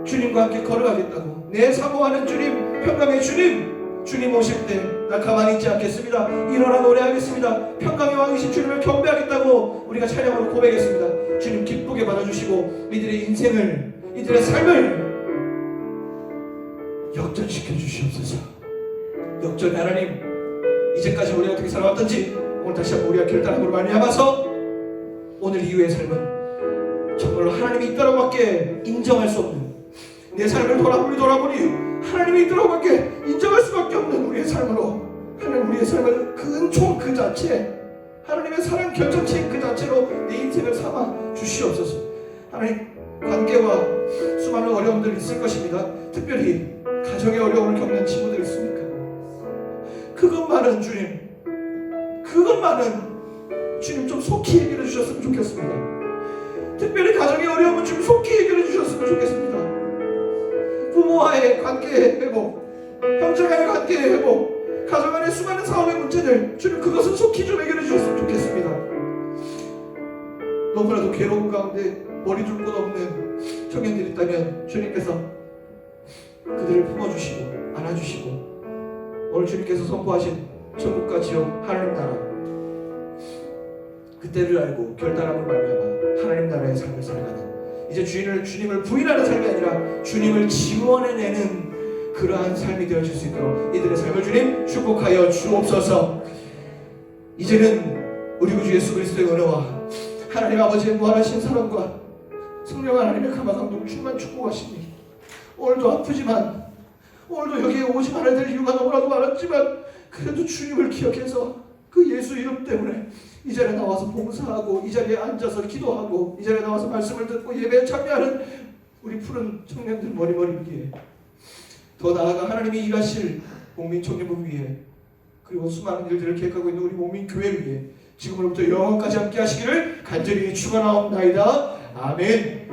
S4: 주님과 함께 걸어가겠다고. 내 사모하는 주님, 평강의 주님, 주님 오실 때 나 가만히 있지 않겠습니다. 일어나 노래하겠습니다. 평강의 왕이신 주님을 경배하겠다고 우리가 찬양으로 고백했습니다. 주님 기쁘게 받아주시고 이들의 인생을, 이들의 삶을 역전시켜 주시옵소서. 역전. 하나님, 이제까지 우리가 어떻게 살아왔던지 오늘 다시 한번 우리가 결단함으로 말미암아서 오늘 이후의 삶은 정말로 하나님이 있다고밖에 인정할 수 없는, 내 삶을 돌아보니 하나님이 있다고밖에 인정할 수밖에 없는 우리의 삶으로, 하나님 우리의 삶을 그 은총 그 자체, 하나님의 사랑 결정체 그 자체로 내 인생을 삼아 주시옵소서. 하나님, 관계와 수많은 어려움들이 있을 것입니다. 특별히 가정의 어려움을 겪는 친구들 있습니까? 그것만은 주님, 그것만은 주님 좀 속히 해결해 주셨으면 좋겠습니다. 특별히 가정의 어려움은 주님 속히 해결해 주셨으면 좋겠습니다. 부모와의 관계의 회복, 형제간의 관계의 회복, 가정 안의 수많은 사업의 문제들 주님 그것은 속히 좀 해결해 주셨으면 좋겠습니다. 너무나도 괴로운 가운데 머리 둘 곳 없는 청년들이 있다면 주님께서 그들을 품어주시고 안아주시고 오늘 주님께서 선포하신 천국과 지옥 하나님 나라 그때를 알고 결단함을 말미암아 하나님 나라의 삶을 살아가는, 이제 주님을 부인하는 삶이 아니라 주님을 증언해내는 그러한 삶이 되어질 수 있도록 이들의 삶을 주님 축복하여 주옵소서. 이제는 우리 구주 예수 그리스도의 은혜와 하나님 아버지의 무한하신 사랑과 성령 하나님의 감화감동 충만 축복하시니 오늘도 아프지만, 오늘도 여기에 오지 말아야 될 이유가 너무나도 많았지만 그래도 주님을 기억해서 그 예수 이름 때문에 이 자리에 나와서 봉사하고 이 자리에 앉아서 기도하고 이 자리에 나와서 말씀을 듣고 예배에 참여하는 우리 푸른 청년들 머리머리 위에, 더 나아가 하나님이 일하실 목민 청년부 위에, 그리고 수많은 일들을 계획하고 있는 우리 목민 교회 위에 지금으로부터 영원까지 함께 하시기를 간절히 축원하옵나이다. 아멘.